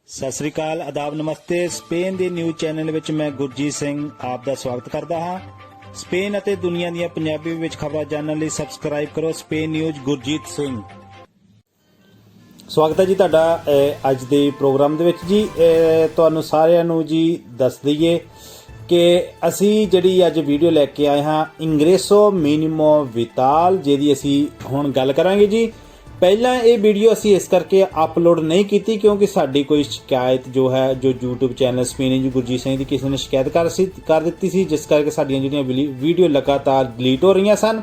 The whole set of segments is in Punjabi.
ਸਤਿ ਸ੍ਰੀ ਅਕਾਲ, ਆਦਾਬ, ਨਮਸਤੇ। ਸਪੇਨ ਦੇ ਨਿਊਜ਼ ਚੈਨਲ ਵਿੱਚ ਮੈਂ ਗੁਰਜੀਤ ਸਿੰਘ ਆਪ ਦਾ ਸਵਾਗਤ ਕਰਦਾ ਹਾਂ। ਸਪੇਨ ਅਤੇ ਦੁਨੀਆ ਦੀਆਂ ਪੰਜਾਬੀ ਵਿੱਚ ਖਬਰਾਂ ਜਾਣਨ ਲਈ ਸਬਸਕ੍ਰਾਈਬ ਕਰੋ ਸਪੇਨ ਨਿਊਜ਼ ਗੁਰਜੀਤ ਸਿੰਘ। ਸਵਾਗਤ ਹੈ ਜੀ ਤੁਹਾਡਾ ਅੱਜ ਦੇ ਪ੍ਰੋਗਰਾਮ ਦੇ ਵਿੱਚ। ਜੀ ਤੁਹਾਨੂੰ ਸਾਰਿਆਂ ਨੂੰ ਜੀ ਦੱਸ ਦਈਏ ਕਿ ਅਸੀਂ ਜਿਹੜੀ ਅੱਜ ਵੀਡੀਓ ਲੈ ਕੇ ਆਏ ਹਾਂ ਇੰਗਰੇਸੋ ਮਿਨੀਮੋ ਵਿਟਾਲ, ਜਿਹਦੀ ਅਸੀਂ ਹੁਣ ਗੱਲ ਕਰਾਂਗੇ ਜੀ। ਪਹਿਲਾਂ ਇਹ ਵੀਡੀਓ ਅਸੀਂ ਇਸ ਕਰਕੇ ਅਪਲੋਡ ਨਹੀਂ ਕੀਤੀ ਕਿਉਂਕਿ ਸਾਡੀ ਕੋਈ ਸ਼ਿਕਾਇਤ ਜੋ ਹੈ ਜੋ YouTube channel Spain Gurjeet Singh ਦੀ ਕਿਸੇ ਨੇ ਸ਼ਿਕਾਇਤ ਕਰ ਦਿੱਤੀ ਸੀ, ਜਿਸ ਕਰਕੇ ਸਾਡੀਆਂ ਜਿਹੜੀਆਂ ਵੀਡੀਓ ਲਗਾਤਾਰ ਡਿਲੀਟ ਹੋ ਰਹੀਆਂ ਸਨ।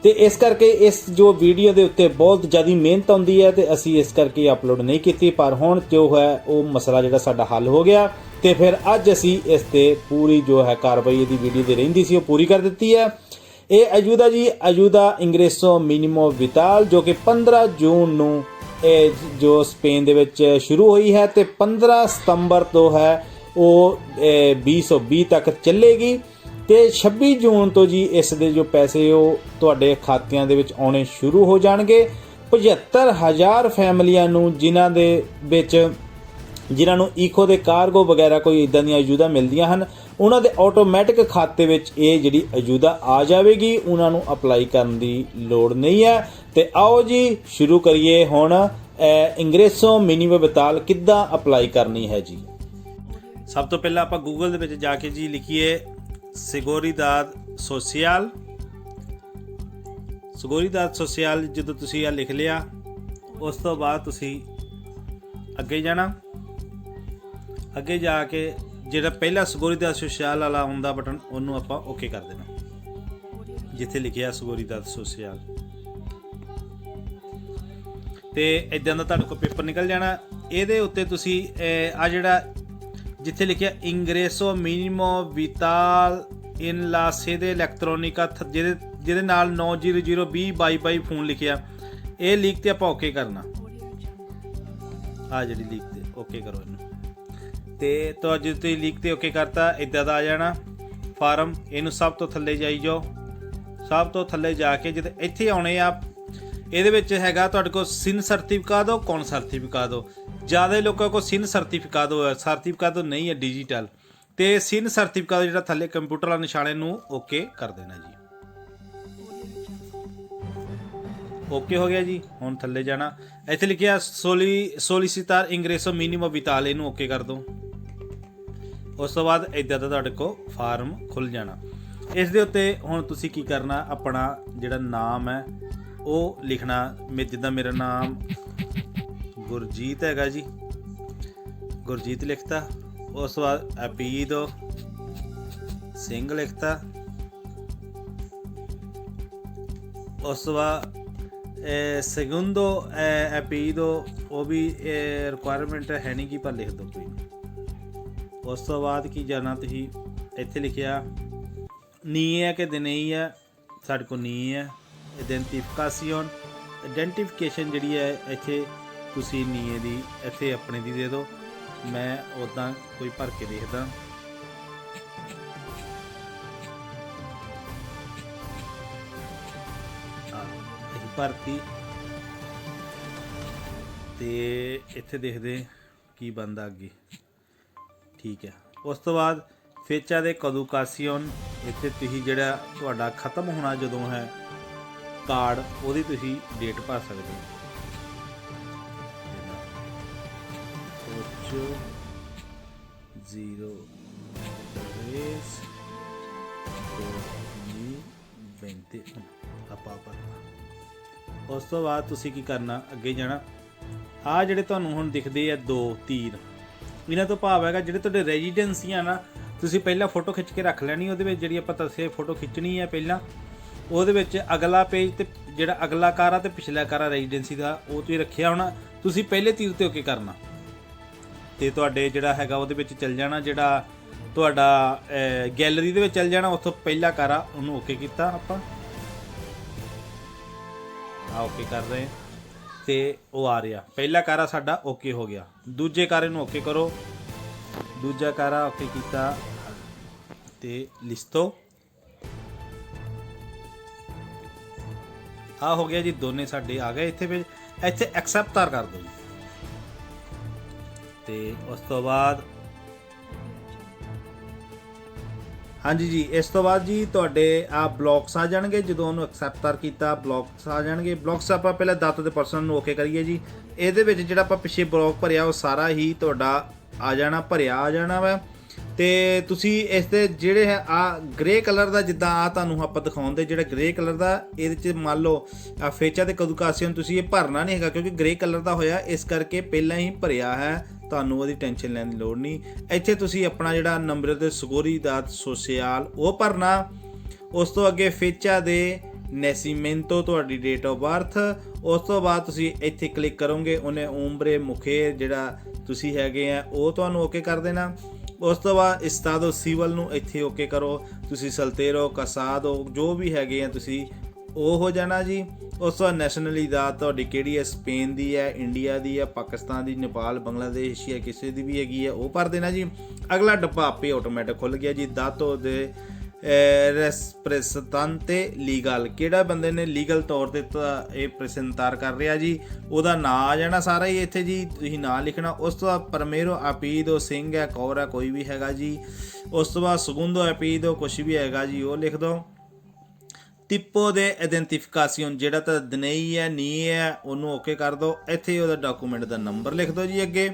ਤੇ ਇਸ ਕਰਕੇ ਇਸ ਜੋ ਵੀਡੀਓ ਦੇ ਉੱਤੇ ਬਹੁਤ ਜ਼ਿਆਦਾ ਮਿਹਨਤ ਆਉਂਦੀ ਹੈ ਤੇ ਅਸੀਂ ਇਸ ਕਰਕੇ ਅਪਲੋਡ ਨਹੀਂ ਕੀਤੀ। ਪਰ ਹੁਣ ਜੋ ਹੈ ਉਹ ਮਸਲਾ ਜਿਹੜਾ ਸਾਡਾ ਹੱਲ ਹੋ ਗਿਆ ਤੇ ਫਿਰ ਅੱਜ ਅਸੀਂ ਇਸ ਤੇ ਪੂਰੀ ਜੋ ਹੈ ਕਾਰਵਾਈ ਇਹਦੀ ਵੀਡੀਓ ਦੀ ਰਹਿੰਦੀ ਸੀ ਉਹ ਪੂਰੀ ਕਰ ਦਿੱਤੀ ਹੈ। ਇਹ ਅਜੂਦਾ ਜੀ, ਅਜੂਦਾ ਇੰਗਰੇਸੋ ਮਿਨੀਮੋ ਵਿਟਾਲ, ਜੋ ਕਿ 15 ਜੂਨ ਨੂੰ ਇਹ ਜੋ ਸਪੇਨ ਦੇ ਵਿੱਚ ਸ਼ੁਰੂ ਹੋਈ ਹੈ ਤੇ 15 ਸਤੰਬਰ ਤੋਂ ਹੈ ਉਹ 2020 ਤੱਕ ਚੱਲੇਗੀ ਤੇ 26 ਜੂਨ ਤੋਂ ਜੀ ਇਸ ਦੇ ਜੋ ਪੈਸੇ ਉਹ ਤੁਹਾਡੇ ਖਾਤਿਆਂ ਦੇ ਵਿੱਚ ਆਉਣੇ ਸ਼ੁਰੂ ਹੋ ਜਾਣਗੇ। 75,000 ਫੈਮਲੀਆਂ ਨੂੰ ਜਿਨ੍ਹਾਂ ਨੂੰ ਈਕੋ ਦੇ ਕਾਰਗੋ ਵਗੈਰਾ ਕੋਈ ਇਦਾਂ ਦੀਆਂ ਅਜੂਦਾ ਮਿਲਦੀਆਂ ਹਨ, ਉਹਨਾਂ ਦੇ ਆਟੋਮੈਟਿਕ ਖਾਤੇ ਵਿੱਚ ਇਹ ਜਿਹੜੀ ਅਜੂਦਾ ਆ ਜਾਵੇਗੀ। ਉਹਨਾਂ ਨੂੰ ਅਪਲਾਈ ਕਰਨ ਦੀ ਲੋੜ ਨਹੀਂ ਹੈ। ਤੇ ਆਓ ਜੀ ਸ਼ੁਰੂ ਕਰੀਏ ਹੁਣ ਇੰਗਰੇਸੋ ਮਿਨੀਮੋ ਵਿਟਾਲ ਕਿੱਦਾਂ ਅਪਲਾਈ ਕਰਨੀ ਹੈ ਜੀ। ਸਭ ਤੋਂ ਪਹਿਲਾਂ ਆਪਾਂ ਗੂਗਲ ਦੇ ਵਿੱਚ ਜਾ ਕੇ ਜੀ ਲਿਖੀਏ ਸੈਗੂਰਿਦਾਦ ਸੋਸ਼ੀਅਲ। ਸੈਗੂਰਿਦਾਦ ਸੋਸ਼ੀਅਲ ਜਦੋਂ ਤੁਸੀਂ ਇਹ ਲਿਖ ਲਿਆ, ਉਸ ਤੋਂ ਬਾਅਦ ਤੁਸੀਂ ਅੱਗੇ ਜਾਣਾ। ਅੱਗੇ ਜਾ ਕੇ ਜਿਹੜਾ ਪਹਿਲਾ ਸੈਗੂਰਿਦਾਦ ਸੋਸ਼ੀਅਲ ਵਾਲਾ ਹੁੰਦਾ ਬਟਨ, ਉਹਨੂੰ ਆਪਾਂ ਓਕੇ ਕਰ ਦੇਣਾ ਜਿੱਥੇ ਲਿਖਿਆ ਸੈਗੂਰਿਦਾਦ ਸੋਸ਼ੀਅਲ। ਤੇ ਇਦਾਂ ਦਾ ਤੁਹਾਡੇ ਕੋਲ ਪੇਪਰ ਨਿਕਲ ਜਾਣਾ। ਇਹਦੇ ਉੱਤੇ ਤੁਸੀਂ ਆ ਜਿਹੜਾ ਜਿੱਥੇ ਲਿਖਿਆ ਇੰਗਰੇਸੋ ਮਿਨੀਮੋ ਵਿਟਾਲ ਇਨ ਲਾ ਸੇਦੇ ਇਲੈਕਟ੍ਰੋਨਿਕਾ, ਜਿਹਦੇ ਨਾਲ 9002022 ਫੋਨ ਲਿਖਿਆ, ਇਹ ਲੀਕ ਤੇ ਆਪਾਂ ਓਕੇ ਕਰਨਾ। ਆ ਜਿਹੜੀ ਲੀਕ ਤੇ ਓਕੇ ਕਰੋ ਇਹਨੂੰ। ਤੇ ਜਦੋਂ ਤੁਸੀਂ ਲੀਕ ਤੇ ਓਕੇ ਕਰਤਾ, ਇਦਾਂ ਦਾ ਆ ਜਾਣਾ ਫਾਰਮ। ਇਹਨੂੰ ਸਭ ਤੋਂ ਥੱਲੇ ਜਾਈ ਜਾਓ। ਸਭ ਤੋਂ ਥੱਲੇ ਜਾ ਕੇ ਜਦੋਂ ਇੱਥੇ ਆਉਣੇ ਆ, ਇਹਦੇ ਵਿੱਚ ਹੈਗਾ ਤੁਹਾਡੇ ਕੋਲ ਸਿਨ ਸਰਟੀਫਿਕਾਦੋ, ਕੌਣ ਸਰਟੀਫਿਕਾਦੋ। ਜ਼ਿਆਦਾ ਲੋਕਾਂ ਕੋਲ ਸਿਨ ਸਰਟੀਫਿਕਾਦੋ ਹੈ, ਸਰਟੀਫਿਕਾਦੋ ਨਹੀਂ ਹੈ ਡਿਜੀਟਲ। ਤੇ ਸਿਨ ਸਰਟੀਫਿਕਾਦੋ ਜਿਹੜਾ ਥੱਲੇ ਕੰਪਿਊਟਰ ਵਾਲੇ ਨਿਸ਼ਾਨੇ ਨੂੰ ਓਕੇ ਕਰ ਦੇਣਾ ਜੀ। ਓਕੇ ਹੋ ਗਿਆ ਜੀ। ਹੁਣ ਥੱਲੇ ਜਾਣਾ, ਇੱਥੇ ਲਿਖਿਆ ਸੋਲੀਸਿਟਰ ਇੰਗਰੇਸੋ ਮਿਨੀਮੋ ਵਿਟਾਲ, ਇਹਨੂੰ ਓਕੇ ਕਰ ਦਿਓ। ਉਸ ਤੋਂ ਬਾਅਦ ਇੱਦਾਂ ਦਾ ਤੁਹਾਡੇ ਕੋਲ ਫਾਰਮ ਖੁੱਲ੍ਹ ਜਾਣਾ। ਇਸ ਦੇ ਉੱਤੇ ਹੁਣ ਤੁਸੀਂ ਕੀ ਕਰਨਾ, ਆਪਣਾ ਜਿਹੜਾ ਨਾਮ ਹੈ ਉਹ ਲਿਖਣਾ। ਜਿੱਦਾਂ ਮੇਰਾ ਨਾਮ ਗੁਰਜੀਤ ਹੈਗਾ ਜੀ, ਗੁਰਜੀਤ ਲਿਖਤਾ। ਉਸ ਤੋਂ ਬਾਅਦ ਐਪੀਦੋ ਸਿੰਘ ਲਿਖਤਾ। ਉਸ ਤੋਂ ਬਾਅਦ ਸੈਗੁੰਦੋ ਐਪੀਦੋ, ਉਹ ਵੀ ਰਿਕੁਆਇਰਮੈਂਟ ਹੈ ਨਹੀਂ ਕਿ ਪਰ ਲਿਖ ਦਿਓ ਕੋਈ। ਉਸ ਤੋਂ ਬਾਅਦ ਕੀ ਜਾਣਾ, ਤੁਸੀਂ ਇੱਥੇ ਲਿਖਿਆ ਨੀ ਹੈ ਕਿ ਨਹੀਂ ਹੈ, ਸਾਡੇ ਕੋਲ ਨੀ ਹੈ। ਆਇਡੈਂਟੀਫਿਕੇਸ਼ਨ ਜਿਹੜੀ ਹੈ ਇੱਥੇ ਤੁਸੀਂ ਨੀਏ ਦੀ ਇੱਥੇ ਆਪਣੇ ਦੀ ਦੇ ਦਿਓ। ਮੈਂ ਉੱਦਾਂ ਕੋਈ ਭਰ ਕੇ ਦੇਖਦਾ। ਅਸੀਂ ਭਰਤੀ ਤੇ ਇੱਥੇ ਦੇਖਦੇ ਕੀ ਬਣਦਾ ਅੱਗੇ। ਠੀਕ ਹੈ। ਉਸ ਤੋਂ ਬਾਅਦ ਫੇਚਾ ਦੇ ਕਦੂਕਾਸੀਓਨ, ਇੱਥੇ ਤੁਸੀਂ ਜਿਹੜਾ ਤੁਹਾਡਾ ਖਤਮ ਹੋਣਾ ਜਦੋਂ ਹੈ ਕਾਰਡ, ਉਹਦੀ ਤੁਸੀਂ ਡੇਟ ਭਰ ਸਕਦੇ ਹੋ। 0 ਆਪਾਂ ਉਸ ਤੋਂ ਬਾਅਦ ਤੁਸੀਂ ਕੀ ਕਰਨਾ, ਅੱਗੇ ਜਾਣਾ। ਆਹ ਜਿਹੜੇ ਤੁਹਾਨੂੰ ਹੁਣ ਦਿਖਦੇ ਆ 2 ਤੀਰ, ਇਹਨਾਂ ਤੋਂ ਭਾਵ ਹੈਗਾ ਜਿਹੜੇ ਤੁਹਾਡੇ ਰੈਜ਼ੀਡੈਂਸੀਆਂ ਨਾ, ਤੁਸੀਂ ਪਹਿਲਾਂ ਫੋਟੋ ਖਿੱਚ ਕੇ ਰੱਖ ਲੈਣੀ। ਉਹਦੇ ਵਿੱਚ ਜਿਹੜੀ ਆਪਾਂ ਦੱਸੇ ਫੋਟੋ ਖਿੱਚਣੀ ਹੈ ਪਹਿਲਾਂ, ਉਹਦੇ ਵਿੱਚ ਅਗਲਾ ਪੇਜ ਤੇ ਜਿਹੜਾ ਅਗਲਾ ਕਾਰਾ ਤੇ ਪਿਛਲਾ ਕਾਰਾ ਰੈਜ਼ੀਡੈਂਸੀ ਦਾ ਉਹ ਤੁਸੀਂ ਰੱਖਿਆ ਹੋਣਾ। ਤੁਸੀਂ ਪਹਿਲੇ ਤੀਰ ਤੇ ਓਕੇ ਕਰਨਾ ਤੇ ਤੁਹਾਡੇ ਜਿਹੜਾ ਹੈਗਾ ਉਹਦੇ ਵਿੱਚ ਚੱਲ ਜਾਣਾ, ਜਿਹੜਾ ਤੁਹਾਡਾ ਗੈਲਰੀ ਦੇ ਵਿੱਚ ਚੱਲ ਜਾਣਾ। ਉੱਥੋਂ ਪਹਿਲਾ ਕਾਰਾ ਉਹਨੂੰ ਓਕੇ ਕੀਤਾ ਆਪਾਂ, ਓਕੇ ਕਰ ਰਹੇ ਤੇ ਉਹ ਆ ਰਿਹਾ। ਪਹਿਲਾ ਕਾਰਾ ਸਾਡਾ ਓਕੇ ਹੋ ਗਿਆ। ਦੂਜੇ ਕਾਰੇ ਨੂੰ ਓਕੇ ਕਰੋ। ਦੂਜਾ ਕਾਰਾ ਓਕੇ ਕੀਤਾ ਤੇ ਲਿਸਟੋ ਆ ਹੋ ਗਿਆ ਜੀ। ਦੋਨੇ ਸਾਡੇ ਆ ਗਏ। ਇੱਥੇ ਐਕਸੈਪਟ ਕਰ ਦਿਓ ਜੀ। ਤੇ ਉਸ ਤੋਂ ਬਾਅਦ ਹਾਂਜੀ ਜੀ, ਇਸ ਤੋਂ ਬਾਅਦ ਜੀ ਤੁਹਾਡੇ ਆ ਬਲੌਕਸ ਆ ਜਾਣਗੇ। ਜਦੋਂ ਉਹਨੂੰ ਐਕਸੈਪਟ ਕੀਤਾ ਬਲੌਕਸ ਆ ਜਾਣਗੇ। ਬਲੌਕਸ ਆਪਾਂ ਪਹਿਲਾਂ ਦਾਤੋ ਦੇ ਪਰਸਨ ਨੂੰ ਓਕੇ ਕਰੀਏ ਜੀ। ਇਹਦੇ ਵਿੱਚ ਜਿਹੜਾ ਆਪਾਂ ਪਿੱਛੇ ਬਲੌਕ ਭਰਿਆ ਉਹ ਸਾਰਾ ਹੀ ਤੁਹਾਡਾ ਆ ਜਾਣਾ, ਭਰਿਆ ਆ ਜਾਣਾ ਵਾ। ਤੇ ਤੁਸੀਂ ਇਸ ਦੇ ਜਿਹੜੇ ਹੈ ਆ ਗ੍ਰੇ ਕਲਰ ਦਾ, ਜਿੱਦਾਂ ਆ ਤੁਹਾਨੂੰ ਆਪਾਂ ਦਿਖਾਉਂਦੇ ਜਿਹੜਾ ਗ੍ਰੇ ਕਲਰ ਦਾ, ਇਹਦੇ 'ਚ ਮੰਨ ਲਓ ਆ ਫੇਚਾ ਤੇ ਕਦੂਕਾਸੀਅਨ ਤੁਸੀਂ ਇਹ ਭਰਨਾ ਨਹੀਂ ਹੈਗਾ, ਕਿਉਂਕਿ ਗ੍ਰੇ ਕਲਰ ਦਾ ਹੋਇਆ, ਇਸ ਕਰਕੇ ਪਹਿਲਾਂ ਹੀ ਭਰਿਆ ਹੈ, ਤੁਹਾਨੂੰ ਉਹਦੀ ਟੈਨਸ਼ਨ ਲੈਣ ਦੀ ਲੋੜ ਨਹੀਂ। ਇੱਥੇ ਤੁਸੀਂ ਆਪਣਾ ਜਿਹੜਾ ਨੰਬਰ ਦੇ ਸਗੋਰੀਦਾਦ ਸੋਸ਼ਲ ਉਹ ਭਰਨਾ। ਉਸ ਤੋਂ ਅੱਗੇ ਫੇਚਾ ਦੇ ਨੈਸੀਮੈਂਟੋ ਤੁਹਾਡੀ ਡੇਟ ਆਫ ਬਰਥ। ਉਸ ਤੋਂ ਬਾਅਦ ਤੁਸੀਂ ਇੱਥੇ ਕਲਿੱਕ ਕਰੋਗੇ, ਉਹਨੇ ਉਮਰੇ ਮੁਖੇ ਜਿਹੜਾ ਤੁਸੀਂ ਹੈਗੇ ਆ ਉਹ ਤੁਹਾਨੂੰ ਓਕੇ ਕਰ ਦੇਣਾ। ਉਸ ਤੋਂ ਬਾਅਦ ਇਸਤਾਦੋ ਸਿਵਲ ਨੂੰ ਇੱਥੇ ਓਕੇ ਕਰੋ। ਤੁਸੀਂ ਸਲਤੇਰੋ ਕਸਾਦੋ ਜੋ ਵੀ ਹੈਗੇ ਆ ਤੁਸੀਂ ਉਹ ਹੋ ਜਾਣਾ ਜੀ। ਉਸ ਤੋਂ ਬਾਅਦ ਨੈਸ਼ਨਲਿਦਾਦ ਤੁਹਾਡੀ ਕਿਹੜੀ ਹੈ, ਸਪੇਨ ਦੀ ਹੈ, ਇੰਡੀਆ ਦੀ ਹੈ, ਪਾਕਿਸਤਾਨ ਦੀ, ਨੇਪਾਲ, ਬੰਗਲਾਦੇਸ਼ ਜਾਂ ਕਿਸੇ ਦੀ ਵੀ ਹੈਗੀ ਹੈ ਉਹ ਭਰ ਦੇਣਾ ਜੀ। ਅਗਲਾ ਡੱਬਾ ਆਪੇ ਆਟੋਮੈਟਿਕ ਖੁੱਲ ਗਿਆ ਜੀ। ਦਾਤੋ ਦੇ ਰੈਸਪ੍ਰੈਸੈਂਟante ਲੀਗਲ, ਕਿਹੜਾ ਬੰਦੇ ਨੇ ਲੀਗਲ ਤੌਰ ਤੇ ਇਹ ਪ੍ਰੈਸੈਂਟਰ ਕਰ ਰਿਹਾ ਜੀ, ਉਹਦਾ ਨਾਂ ਆ ਜਾਣਾ ਸਾਰਾ ਹੀ ਇੱਥੇ ਜੀ, ਤੁਸੀਂ ਨਾਂ ਲਿਖਣਾ। ਉਸ ਤੋਂ ਬਾਅਦ ਪਰਮੇਰੋ ਆਪੀਦੋ ਸਿੰਘ ਹੈ, ਕੌਰ ਹੈ, ਕੋਈ ਵੀ ਹੈਗਾ ਜੀ। ਉਸ ਤੋਂ ਬਾਅਦ ਸਗੁੰਦੋ ਆਪੀਦੋ ਕੁਛ ਵੀ ਹੈਗਾ ਜੀ ਉਹ ਲਿਖ ਦਿਓ। ਟਿੱਪੋ ਦੇ ਆਇਡੈਂਟੀਫਿਕੇਸ਼ਨ ਜਿਹੜਾ ਤਾਂ ਦਨਈ ਹੈ, ਨੀ ਹੈ, ਉਹਨੂੰ ਓਕੇ ਕਰ ਦਿਓ। ਇੱਥੇ ਉਹਦਾ ਡਾਕੂਮੈਂਟ ਦਾ ਨੰਬਰ ਲਿਖ ਦਿਓ ਜੀ। ਅੱਗੇ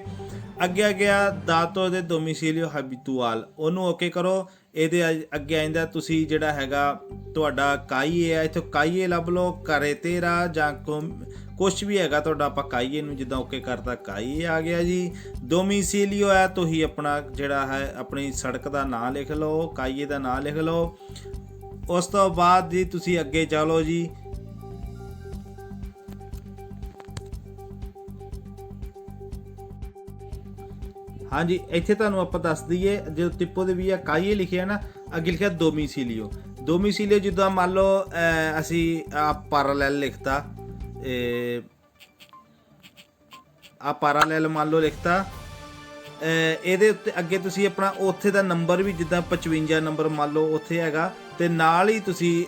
ਆ ਗਿਆ ਦਾਤੋ ਦੇ ਡੋਮਿਸਿਲੀਓ ਹੈਬਿਟੂਅਲ, ਉਹਨੂੰ ਓਕੇ ਕਰੋ। ਇਹਦੇ ਅੱਗੇ ਆਇੰਦਾ ਤੁਸੀਂ ਜਿਹੜਾ ਹੈਗਾ ਤੁਹਾਡਾ ਕਾਈਏ ਹੈ, ਇੱਥੋਂ ਕਾਈਏ ਲੱਭ ਲਓ, ਕਰੇ ਤੇਰਾ ਜਾਂ ਕੁਛ ਵੀ ਹੈਗਾ ਤੁਹਾਡਾ, ਆਪਾਂ ਕਾਈਏ ਨੂੰ ਜਿੱਦਾਂ ਓਕੇ ਕਰਤਾ ਕਾਈਏ ਆ ਗਿਆ ਜੀ। ਡੋਮਿਸਿਲੀਓ ਹੈ, ਤੁਸੀਂ ਆਪਣਾ ਜਿਹੜਾ ਹੈ ਆਪਣੀ ਸੜਕ ਦਾ ਨਾਂ ਲਿਖ ਲਓ, ਕਾਈਏ ਦਾ ਨਾਂ ਲਿਖ ਲਓ। ਉਸ ਤੋਂ ਬਾਅਦ ਜੀ ਤੁਸੀਂ ਅੱਗੇ ਚਲੋ ਜੀ। ਹਾਂਜੀ, ਇੱਥੇ ਤੁਹਾਨੂੰ ਆਪਾਂ ਦੱਸ ਦਈਏ, ਜਦੋਂ ਟਿੱਪੋ ਦੇ ਵੀ ਆ ਕਾਈਏ ਲਿਖਿਆ ਨਾ, ਅੱਗੇ ਲਿਖਿਆ ਡੋਮਿਸਿਲੀਓ। ਡੋਮਿਸਿਲੀਓ ਜਿੱਦਾਂ ਮੰਨ ਲਓ ਅਸੀਂ ਆ ਪੈਰਲਲ ਲਿਖਤਾ, ਆ ਪੈਰਲਲ ਮੰਨ ਲਓ ਲਿਖਤਾ, ਇਹਦੇ ਉੱਤੇ ਅੱਗੇ ਤੁਸੀਂ ਆਪਣਾ ਉੱਥੇ ਦਾ ਨੰਬਰ ਵੀ ਜਿੱਦਾਂ 55 ਨੰਬਰ ਮੰਨ ਲਓ ਉੱਥੇ ਹੈਗਾ, ਤੇ ਨਾਲ ਹੀ ਤੁਸੀਂ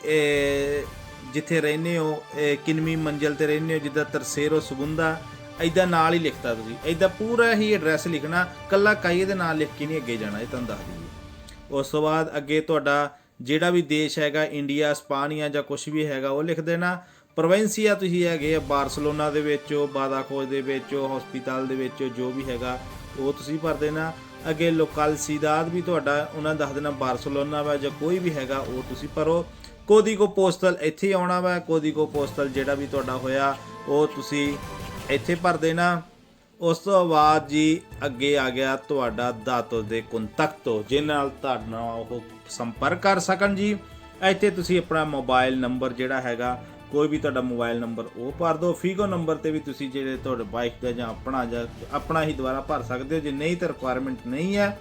ਜਿੱਥੇ ਰਹਿੰਦੇ ਹੋ ਕਿੰਨਵੀਂ ਮੰਜ਼ਿਲ ਤੇ ਰਹਿੰਦੇ ਹੋ, ਜਿੱਦਾਂ ਤਰਸੇਰੋ ਸੁਗੁੰਦਾ, ਇੱਦਾਂ ਨਾਲ ਹੀ ਲਿਖਤਾ ਤੁਸੀਂ, ਇੱਦਾਂ ਪੂਰਾ ਹੀ ਐਡਰੈਸ ਲਿਖਣਾ, ਕੱਲਾ ਕਾਈਏ ਦੇ ਨਾਲ ਲਿਖ ਕੇ ਨਹੀਂ ਅੱਗੇ ਜਾਣਾ, ਇਹ ਤੁਹਾਨੂੰ ਦੱਸ ਦਈਏ। ਉਸ ਤੋਂ ਬਾਅਦ ਅੱਗੇ ਤੁਹਾਡਾ ਜਿਹੜਾ ਵੀ ਦੇਸ਼ ਹੈਗਾ, ਇੰਡੀਆ, ਸਪਾਨੀਆ ਜਾਂ ਕੁਛ ਵੀ ਹੈਗਾ ਉਹ ਲਿਖ ਦੇਣਾ। ਪ੍ਰੋਵਿੰਸੀਆ ਤੁਸੀਂ ਹੈਗੇ ਆ ਬਾਰਸਲੋਨਾ ਦੇ ਵਿੱਚ, ਬਾਦਾਖੋਜ ਦੇ ਵਿੱਚ, ਹਸਪੀਟਲ ਦੇ ਵਿੱਚ, ਜੋ ਵੀ ਹੈਗਾ ਉਹ ਤੁਸੀਂ ਭਰ ਦੇਣਾ। ਅੱਗੇ ਲੋਕਲਸੀਦਾਦ ਵੀ ਤੁਹਾਡਾ ਉਹਨਾਂ ਦੱਸ ਦੇਣਾ ਬਾਰਸਲੋਨਾ ਵਾ ਜਾਂ ਕੋਈ ਵੀ ਹੈਗਾ ਉਹ ਤੁਸੀਂ ਭਰੋ। ਕੋਦੀਗੋ ਪੋਸਟਲ ਇੱਥੇ ਆਉਣਾ ਵਾ, ਕੋਦੀਗੋ ਪੋਸਟਲ ਜਿਹੜਾ ਵੀ ਤੁਹਾਡਾ ਹੋਇਆ ਉਹ ਤੁਸੀਂ ਇੱਥੇ ਭਰ ਦੇਣਾ। ਉਸ ਤੋਂ ਬਾਅਦ ਜੀ ਅੱਗੇ ਆ ਗਿਆ ਤੁਹਾਡਾ ਦਾਤੋ ਦੇ ਕੰਟੈਕਟੋ, ਜਿਹਦੇ ਨਾਲ ਤੁਹਾਡੇ ਨਾਲ ਉਹ ਸੰਪਰਕ ਕਰ ਸਕਣ ਜੀ। ਇੱਥੇ ਤੁਸੀਂ ਆਪਣਾ ਮੋਬਾਈਲ ਨੰਬਰ ਜਿਹੜਾ ਹੈਗਾ, ਕੋਈ ਵੀ ਤੁਹਾਡਾ ਮੋਬਾਈਲ ਨੰਬਰ ਉਹ ਭਰ ਦਿਓ। ਫੀਗੋ ਨੰਬਰ ਤੇ ਵੀ ਤੁਸੀਂ ਜਿਹੜੇ ਤੁਹਾਡੇ ਬਾਈਕ ਦਾ ਜਾਂ ਆਪਣਾ ਹੀ ਦੁਬਾਰਾ ਭਰ ਸਕਦੇ ਹੋ, ਜੇ ਨਹੀਂ ਤਾਂ ਰਿਕੁਆਇਰਮੈਂਟ ਨਹੀਂ ਹੈ।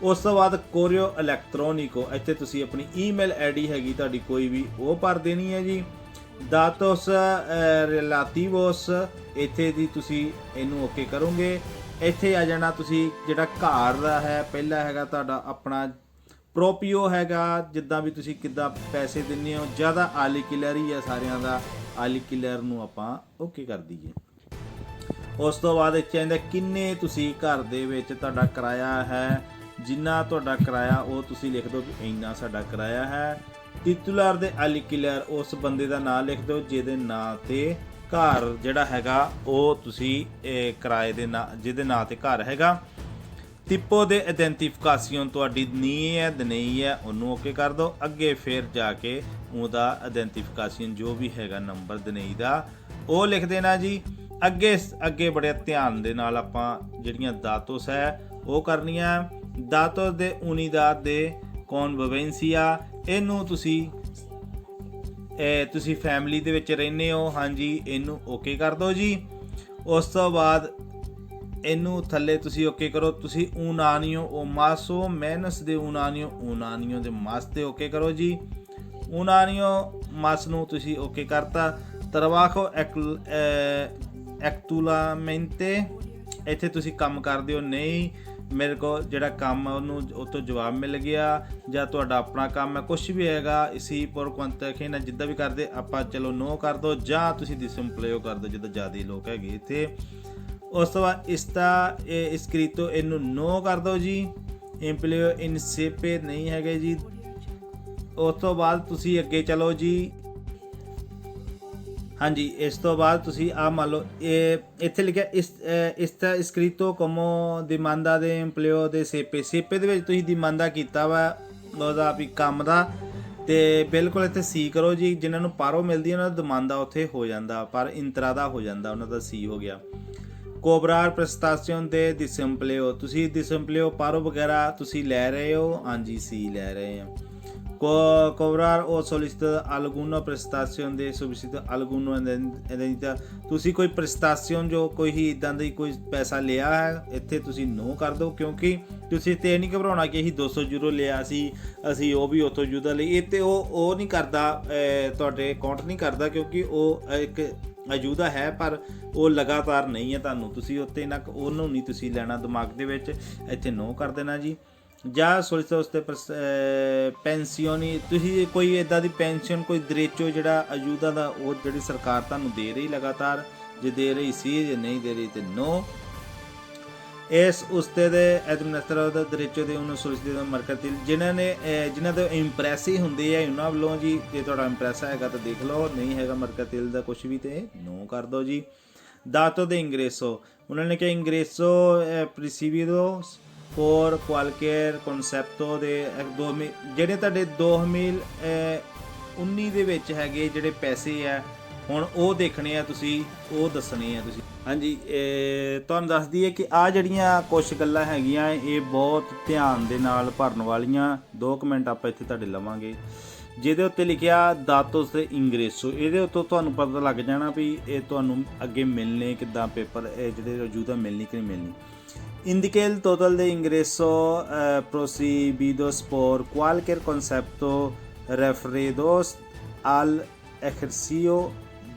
ਉਸ ਤੋਂ ਬਾਅਦ ਕੋਰੀਓ ਇਲੈਕਟ੍ਰੋਨਿਕੋ, ਇੱਥੇ ਤੁਸੀਂ ਆਪਣੀ ਈਮੇਲ ਆਈਡੀ ਹੈਗੀ ਤੁਹਾਡੀ ਕੋਈ ਵੀ ਉਹ ਭਰ ਦੇਣੀ ਹੈ ਜੀ। ਦਾਤੋਸ ਰਿਲੇਟਿਵੋਸ, ਇੱਥੇ ਦੀ ਤੁਸੀਂ ਇਹਨੂੰ ਓਕੇ ਕਰੋਗੇ। ਇੱਥੇ ਆ ਜਾਣਾ ਤੁਸੀਂ ਜਿਹੜਾ ਘਰ ਦਾ ਹੈ, ਪਹਿਲਾ ਹੈਗਾ ਤੁਹਾਡਾ ਆਪਣਾ ਪ੍ਰੋਪੀਓ ਹੈਗਾ, ਜਿੱਦਾਂ ਵੀ ਤੁਸੀਂ ਕਿੱਦਾਂ ਪੈਸੇ ਦਿੰਦੇ ਹੋ, ਜ਼ਿਆਦਾ ਆਲੀ ਕਿਲਰ ਹੀ ਹੈ ਸਾਰਿਆਂ ਦਾ, ਆਲੀ ਕਿਲਰ ਨੂੰ ਆਪਾਂ ਓਕੇ ਕਰ ਦਈਏ। ਉਸ ਤੋਂ ਬਾਅਦ ਇੱਥੇ ਆਉਂਦਾ ਕਿੰਨੇ ਤੁਸੀਂ ਘਰ ਦੇ ਵਿੱਚ ਤੁਹਾਡਾ ਕਿਰਾਇਆ ਹੈ, ਜਿੰਨਾ ਤੁਹਾਡਾ ਕਿਰਾਇਆ ਉਹ ਤੁਸੀਂ ਲਿਖ ਦਿਓ ਕਿ ਇੰਨਾ ਸਾਡਾ ਕਿਰਾਇਆ ਹੈ। ਟਿਟੂਲਰ ਦੇ ਆਲੀ ਕਿਲਰ, ਉਸ ਬੰਦੇ ਦਾ ਨਾਮ ਲਿਖ ਦਿਓ ਜਿਹਦੇ ਨਾਂ ਤੇ ਘਰ ਜਿਹੜਾ ਹੈਗਾ ਉਹ ਤੁਸੀਂ ਕਿਰਾਏ ਦੇ ਨਾਂ, ਜਿਹਦੇ ਨਾਂ ਤੇ ਘਰ ਹੈਗਾ। ਟਿੱਪੋ ਦੇ ਆਇਡੈਂਟੀਫਿਕੇਸ਼ਨ ਤੁਹਾਡੀ ਨੀ ਹੈ ਦਨਈ ਹੈ, ਉਹਨੂੰ ਓਕੇ ਕਰ ਦਿਓ। ਅੱਗੇ ਫਿਰ ਜਾ ਕੇ ਉਹਦਾ ਆਇਡੈਂਟੀਫਿਕੇਸ਼ਨ ਜੋ ਵੀ ਹੈਗਾ ਨੰਬਰ ਦਨਈ ਦਾ ਉਹ ਲਿਖ ਦੇਣਾ ਜੀ। ਅੱਗੇ ਬੜੇ ਧਿਆਨ ਦੇ ਨਾਲ ਆਪਾਂ ਜਿਹੜੀਆਂ ਦਾਤੋਸ ਹੈ ਉਹ ਕਰਨੀਆਂ। ਦਾਤੋਸ ਦੇ ਉਨੀਦਾਦ ਦੇ ਕੌਨਵਿਵੈਂਸੀਆ, ਇਹਨੂੰ ਤੁਸੀਂ ਫੈਮਿਲੀ ਦੇ ਵਿੱਚ ਰਹਿੰਦੇ ਹੋ, ਹਾਂਜੀ ਇਹਨੂੰ ਓਕੇ ਕਰ ਦਿਓ ਜੀ। ਉਸ ਤੋਂ ਬਾਅਦ ਇਹਨੂੰ ਥੱਲੇ ਤੁਸੀਂ ਓਕੇ ਕਰੋ। ਤੁਸੀਂ ਉਨਾਨੀਓ ਉਹ ਮਾਸੋ ਮੈਨਸ ਦੇ ਉਨਾਨੀਓ ਦੇ ਮਾਸ ਤੇ ਓਕੇ ਕਰੋ ਜੀ। ਉਨਾਨੀਓ ਮਾਸ ਨੂੰ ਤੁਸੀਂ ਓਕੇ ਕਰਤਾ। ਤਰਵਾਖੋ ਐਕਟੂਲਾਮੈਂਟੇ, ਇੱਥੇ ਤੁਸੀਂ ਕੰਮ ਕਰਦੇ ਹੋ, ਨਹੀਂ ਮੇਰੇ ਕੋਲ ਜਿਹੜਾ ਕੰਮ ਹੈ ਉਹਨੂੰ ਉਹ ਤੋਂ ਜਵਾਬ ਮਿਲ ਗਿਆ, ਜਾਂ ਤੁਹਾਡਾ ਆਪਣਾ ਕੰਮ ਹੈ ਕੁਛ ਵੀ ਹੈਗਾ ਇਸੀ ਪਰ ਕੰਟੈਕਟ ਨਾ ਜਿੱਦਾਂ ਵੀ ਕਰਦੇ ਆਪਾਂ ਚਲੋ ਨੋ ਕਰ ਦਿਓ, ਜਾਂ ਤੁਸੀਂ ਡਿਸਇੰਪਲੋਏ ਕਰ ਦਿਓ ਜਿੱਦਾਂ ਜ਼ਿਆਦਾ ਲੋਕ ਹੈਗੇ ਇੱਥੇ। ਉਸ ਤੋਂ ਬਾਅਦ ਇਸਕ੍ਰਿਤੋ ਇਹਨੂੰ ਨੋ ਕਰ ਦਿਓ ਜੀ। ਇੰਪਲੀਓ ਇਨਸੇਪੇ ਨਹੀਂ ਹੈਗੇ ਜੀ। ਉਸ ਤੋਂ ਬਾਅਦ ਤੁਸੀਂ ਅੱਗੇ ਚਲੋ ਜੀ। ਹਾਂਜੀ, ਇਸ ਤੋਂ ਬਾਅਦ ਤੁਸੀਂ ਆ ਮੰਨ ਲਓ ਇਹ ਇੱਥੇ ਲਿਖਿਆ ਇਸਤਾ ਇਸਕ੍ਰਿਤੋ ਕਮੋ ਦਿਮਾਂਦਾ ਦੇ ਇੰਪਲੀਓ ਦੇ ਸੇਪੇ ਦੇ ਵਿੱਚ ਤੁਸੀਂ ਦਿਮਾਂਦਾ ਕੀਤਾ ਵਾ ਉਹਦਾ ਵੀ ਕੰਮ ਦਾ, ਤੇ ਬਿਲਕੁਲ ਇੱਥੇ ਸੀ ਕਰੋ ਜੀ। ਜਿਨ੍ਹਾਂ ਨੂੰ ਪਾਰੋ ਮਿਲਦੀ ਉਹਨਾਂ ਦਾ ਦਿਮਾਂਦਾ ਉੱਥੇ ਹੋ ਜਾਂਦਾ, ਪਰ ਇੰਤਰਾ ਦਾ ਹੋ ਜਾਂਦਾ, ਉਹਨਾਂ ਦਾ ਸੀ ਹੋ ਗਿਆ। ਕੋਬਰਾਰ ਪ੍ਰਸਤਾਸੀਓਨ ਦੇ ਦਿਸੰਪਲਿਓ, ਤੁਸੀਂ ਦਿਸੰਪਲਿਓ ਪਾਰੋ ਵਗੈਰਾ ਤੁਸੀਂ ਲੈ ਰਹੇ ਹੋ, ਹਾਂਜੀ ਸੀ ਲੈ ਰਹੇ ਆ। ਕੋਬਰਾਰ ਉਹ ਸੋਲਿਸਿਟਰ ਅਲਗੂਨੋ ਪ੍ਰਸਤਾਸੀਓਨ ਦੇ ਸੁਬਸਿਡੋ ਅਲਗੂਨੋ ਇਹਦਾ ਤੁਸੀਂ ਕੋਈ ਪ੍ਰਸਤਾਸੀਓਨ ਜੋ ਕੋਈ ਹੀ ਇੱਦਾਂ ਦੀ ਕੋਈ ਪੈਸਾ ਲਿਆ ਹੈ ਇੱਥੇ ਤੁਸੀਂ ਨੋ ਕਰ ਦਿਓ, ਕਿਉਂਕਿ ਤੁਸੀਂ ਤੇ ਨਹੀਂ ਘਬਰਾਉਣਾ ਕਿ ਅਸੀਂ 200 ਯੂਰੋ ਲਿਆ ਸੀ ਅਸੀਂ ਉਹ ਵੀ ਉੱਥੋਂ ਯੂਦਾ ਲਈ। ਇਹ ਤੇ ਉਹ ਨਹੀਂ ਕਰਦਾ, ਤੁਹਾਡੇ ਅਕਾਊਂਟ ਨਹੀਂ ਕਰਦਾ, ਕਿਉਂਕਿ ਉਹ ਇੱਕ ਅਜੂਦਾ ਹੈ ਪਰ ਉਹ ਲਗਾਤਾਰ ਨਹੀਂ ਹੈ। ਤੁਹਾਨੂੰ ਤੁਸੀਂ ਉੱਤੇ ਨਾ ਉਹਨੂੰ ਨਹੀਂ ਤੁਸੀਂ ਲੈਣਾ ਦਿਮਾਗ ਦੇ ਵਿੱਚ, ਇੱਥੇ ਨੋ ਕਰ ਦੇਣਾ ਜੀ। ਜਾਂ ਸੋਚੋ ਉਸ 'ਤੇ ਪੈਨਸੀਓਨੀ, ਤੁਸੀਂ ਕੋਈ ਇੱਦਾਂ ਦੀ ਪੈਨਸ਼ਨ ਕੋਈ ਦਰੇਚੋ ਜਿਹੜਾ ਅਜੂਦਾ ਦਾ ਉਹ ਜਿਹੜੀ ਸਰਕਾਰ ਤੁਹਾਨੂੰ ਦੇ ਰਹੀ ਲਗਾਤਾਰ, ਜੇ ਦੇ ਰਹੀ ਸੀ ਜੇ ਨਹੀਂ ਦੇ ਰਹੀ ਤੇ ਨੋ। ਇਸ ਉਸਤੇ ਦੇ ਐਡਮਿਨਿਸਟਰ ਦਾ ਦਰੇਚੋ ਦੇ ਉਹਨੂੰ ਸੋਚਦੇ ਦਾ ਮਰਕਤਿਲ ਜਿਨ੍ਹਾਂ ਦੇ ਇੰਪ੍ਰੈਸੀ ਹੁੰਦੇ ਆ ਉਹਨਾਂ ਵੱਲੋਂ ਜੀ। ਜੇ ਤੁਹਾਡਾ ਇੰਪ੍ਰੈਸ ਹੈਗਾ ਤਾਂ ਦੇਖ ਲਓ, ਨਹੀਂ ਹੈਗਾ ਮਰਕਤਿਲ ਦਾ ਕੁਝ ਵੀ ਤੇ ਨੋ ਕਰ ਦਿਓ ਜੀ। ਦਾਤੋ ਦੇ ਇੰਗਰੇਸੋ, ਉਹਨਾਂ ਨੇ ਕਿਹਾ ਇੰਗਰੇਸੋ ਪ੍ਰੀਸੀਵੀਦੋ ਫੋਰ ਕੁਆਲਕੇਅਰ ਕਨਸੈਪਟੋ ਦੇ ਜਿਹੜੇ ਤੁਹਾਡੇ 2019 ਦੇ ਵਿੱਚ ਹੈਗੇ ਜਿਹੜੇ ਪੈਸੇ ਆ ਹੁਣ ਉਹ ਦੇਖਣੇ ਆ, ਤੁਸੀਂ ਉਹ ਦੱਸਣੇ ਆ ਤੁਸੀਂ। ਹਾਂਜੀ, ਤੁਹਾਨੂੰ ਦੱਸ ਦਈਏ ਕਿ ਆ ਜਿਹੜੀਆਂ ਕੁਛ ਗੱਲਾਂ ਹੈਗੀਆਂ ਇਹ ਬਹੁਤ ਧਿਆਨ ਦੇ ਨਾਲ ਭਰਨ ਵਾਲੀਆਂ। 2 ਮਿੰਟ ਆਪਾਂ ਇੱਥੇ ਤੁਹਾਡੇ ਲਵਾਂਗੇ। ਜਿਹਦੇ ਉੱਤੇ ਲਿਖਿਆ ਦਾਤੋਸ ਤੇ ਇੰਗਰੇਸੋ, ਇਹਦੇ ਉੱਤੋਂ ਤੁਹਾਨੂੰ ਪਤਾ ਲੱਗ ਜਾਣਾ ਵੀ ਇਹ ਤੁਹਾਨੂੰ ਅੱਗੇ ਮਿਲਣੇ ਕਿੱਦਾਂ ਪੇਪਰ, ਇਹ ਜਿਹੜੇ ਰਜੂਦਾ ਮਿਲਣੀ ਕਿ ਨਹੀਂ ਮਿਲਣੀ। Indica el total de ingresos prohibidos por cualquier concepto referidos al ejercicio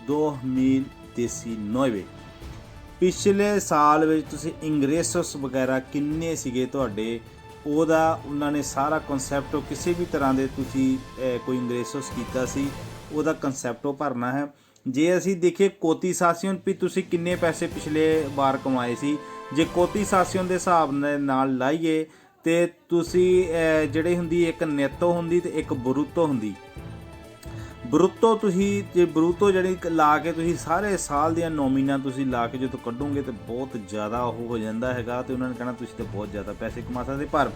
2019। ਪਿਛਲੇ ਸਾਲ ਵਿੱਚ ਤੁਸੀਂ ਇੰਗਰੇਸਸ ਵਗੈਰਾ ਕਿੰਨੇ ਸੀਗੇ ਤੁਹਾਡੇ, ਉਹਦਾ ਉਹਨਾਂ ਨੇ ਸਾਰਾ ਕਨਸੈਪਟ ਕਿਸੇ ਵੀ ਤਰ੍ਹਾਂ ਦੇ ਤੁਸੀਂ ਕੋਈ ਇੰਗਰੇਸਸ ਕੀਤਾ ਸੀ ਉਹਦਾ ਕਨਸੈਪਟ ਉਹ ਭਰਨਾ ਹੈ। ਜੇ ਅਸੀਂ ਦੇਖੀਏ ਕੋਤੀਸਾਸੀਓਨ ਵੀ ਤੁਸੀਂ ਕਿੰਨੇ ਪੈਸੇ ਪਿਛਲੇ ਵਾਰ ਕਮਾਏ ਸੀ, ਜੇ ਕੋਤੀਸਾਸੀਓਨ ਦੇ ਹਿਸਾਬ ਨਾਲ ਲਾਈਏ ਤੇ ਤੁਸੀਂ ਜਿਹੜੀ ਹੁੰਦੀ ਇੱਕ ਨੇਤੋ ਹੁੰਦੀ ਤੇ ਇੱਕ ਬਰੂਤੋ ਹੁੰਦੀ। ਬਰੂਤੋ ਤੁਸੀਂ ਜੇ ਬਰੂਤੋ ਜਿਹੜੀ ਲਾ ਕੇ ਤੁਸੀਂ ਸਾਰੇ ਸਾਲ ਦੀਆਂ ਨੋਮੀਨਾ ਤੁਸੀਂ ਲਾ ਕੇ ਜਦੋਂ ਕੱਢੋਗੇ ਤੇ ਬਹੁਤ ਜ਼ਿਆਦਾ ਉਹ ਹੋ ਜਾਂਦਾ ਹੈਗਾ, ਤੇ ਉਹਨਾਂ ਨੇ ਕਹਿਣਾ ਤੁਸੀਂ ਤੇ ਬਹੁਤ ਜ਼ਿਆਦਾ ਪੈਸੇ ਕਮਾ ਸਕਦੇ। ਪਰ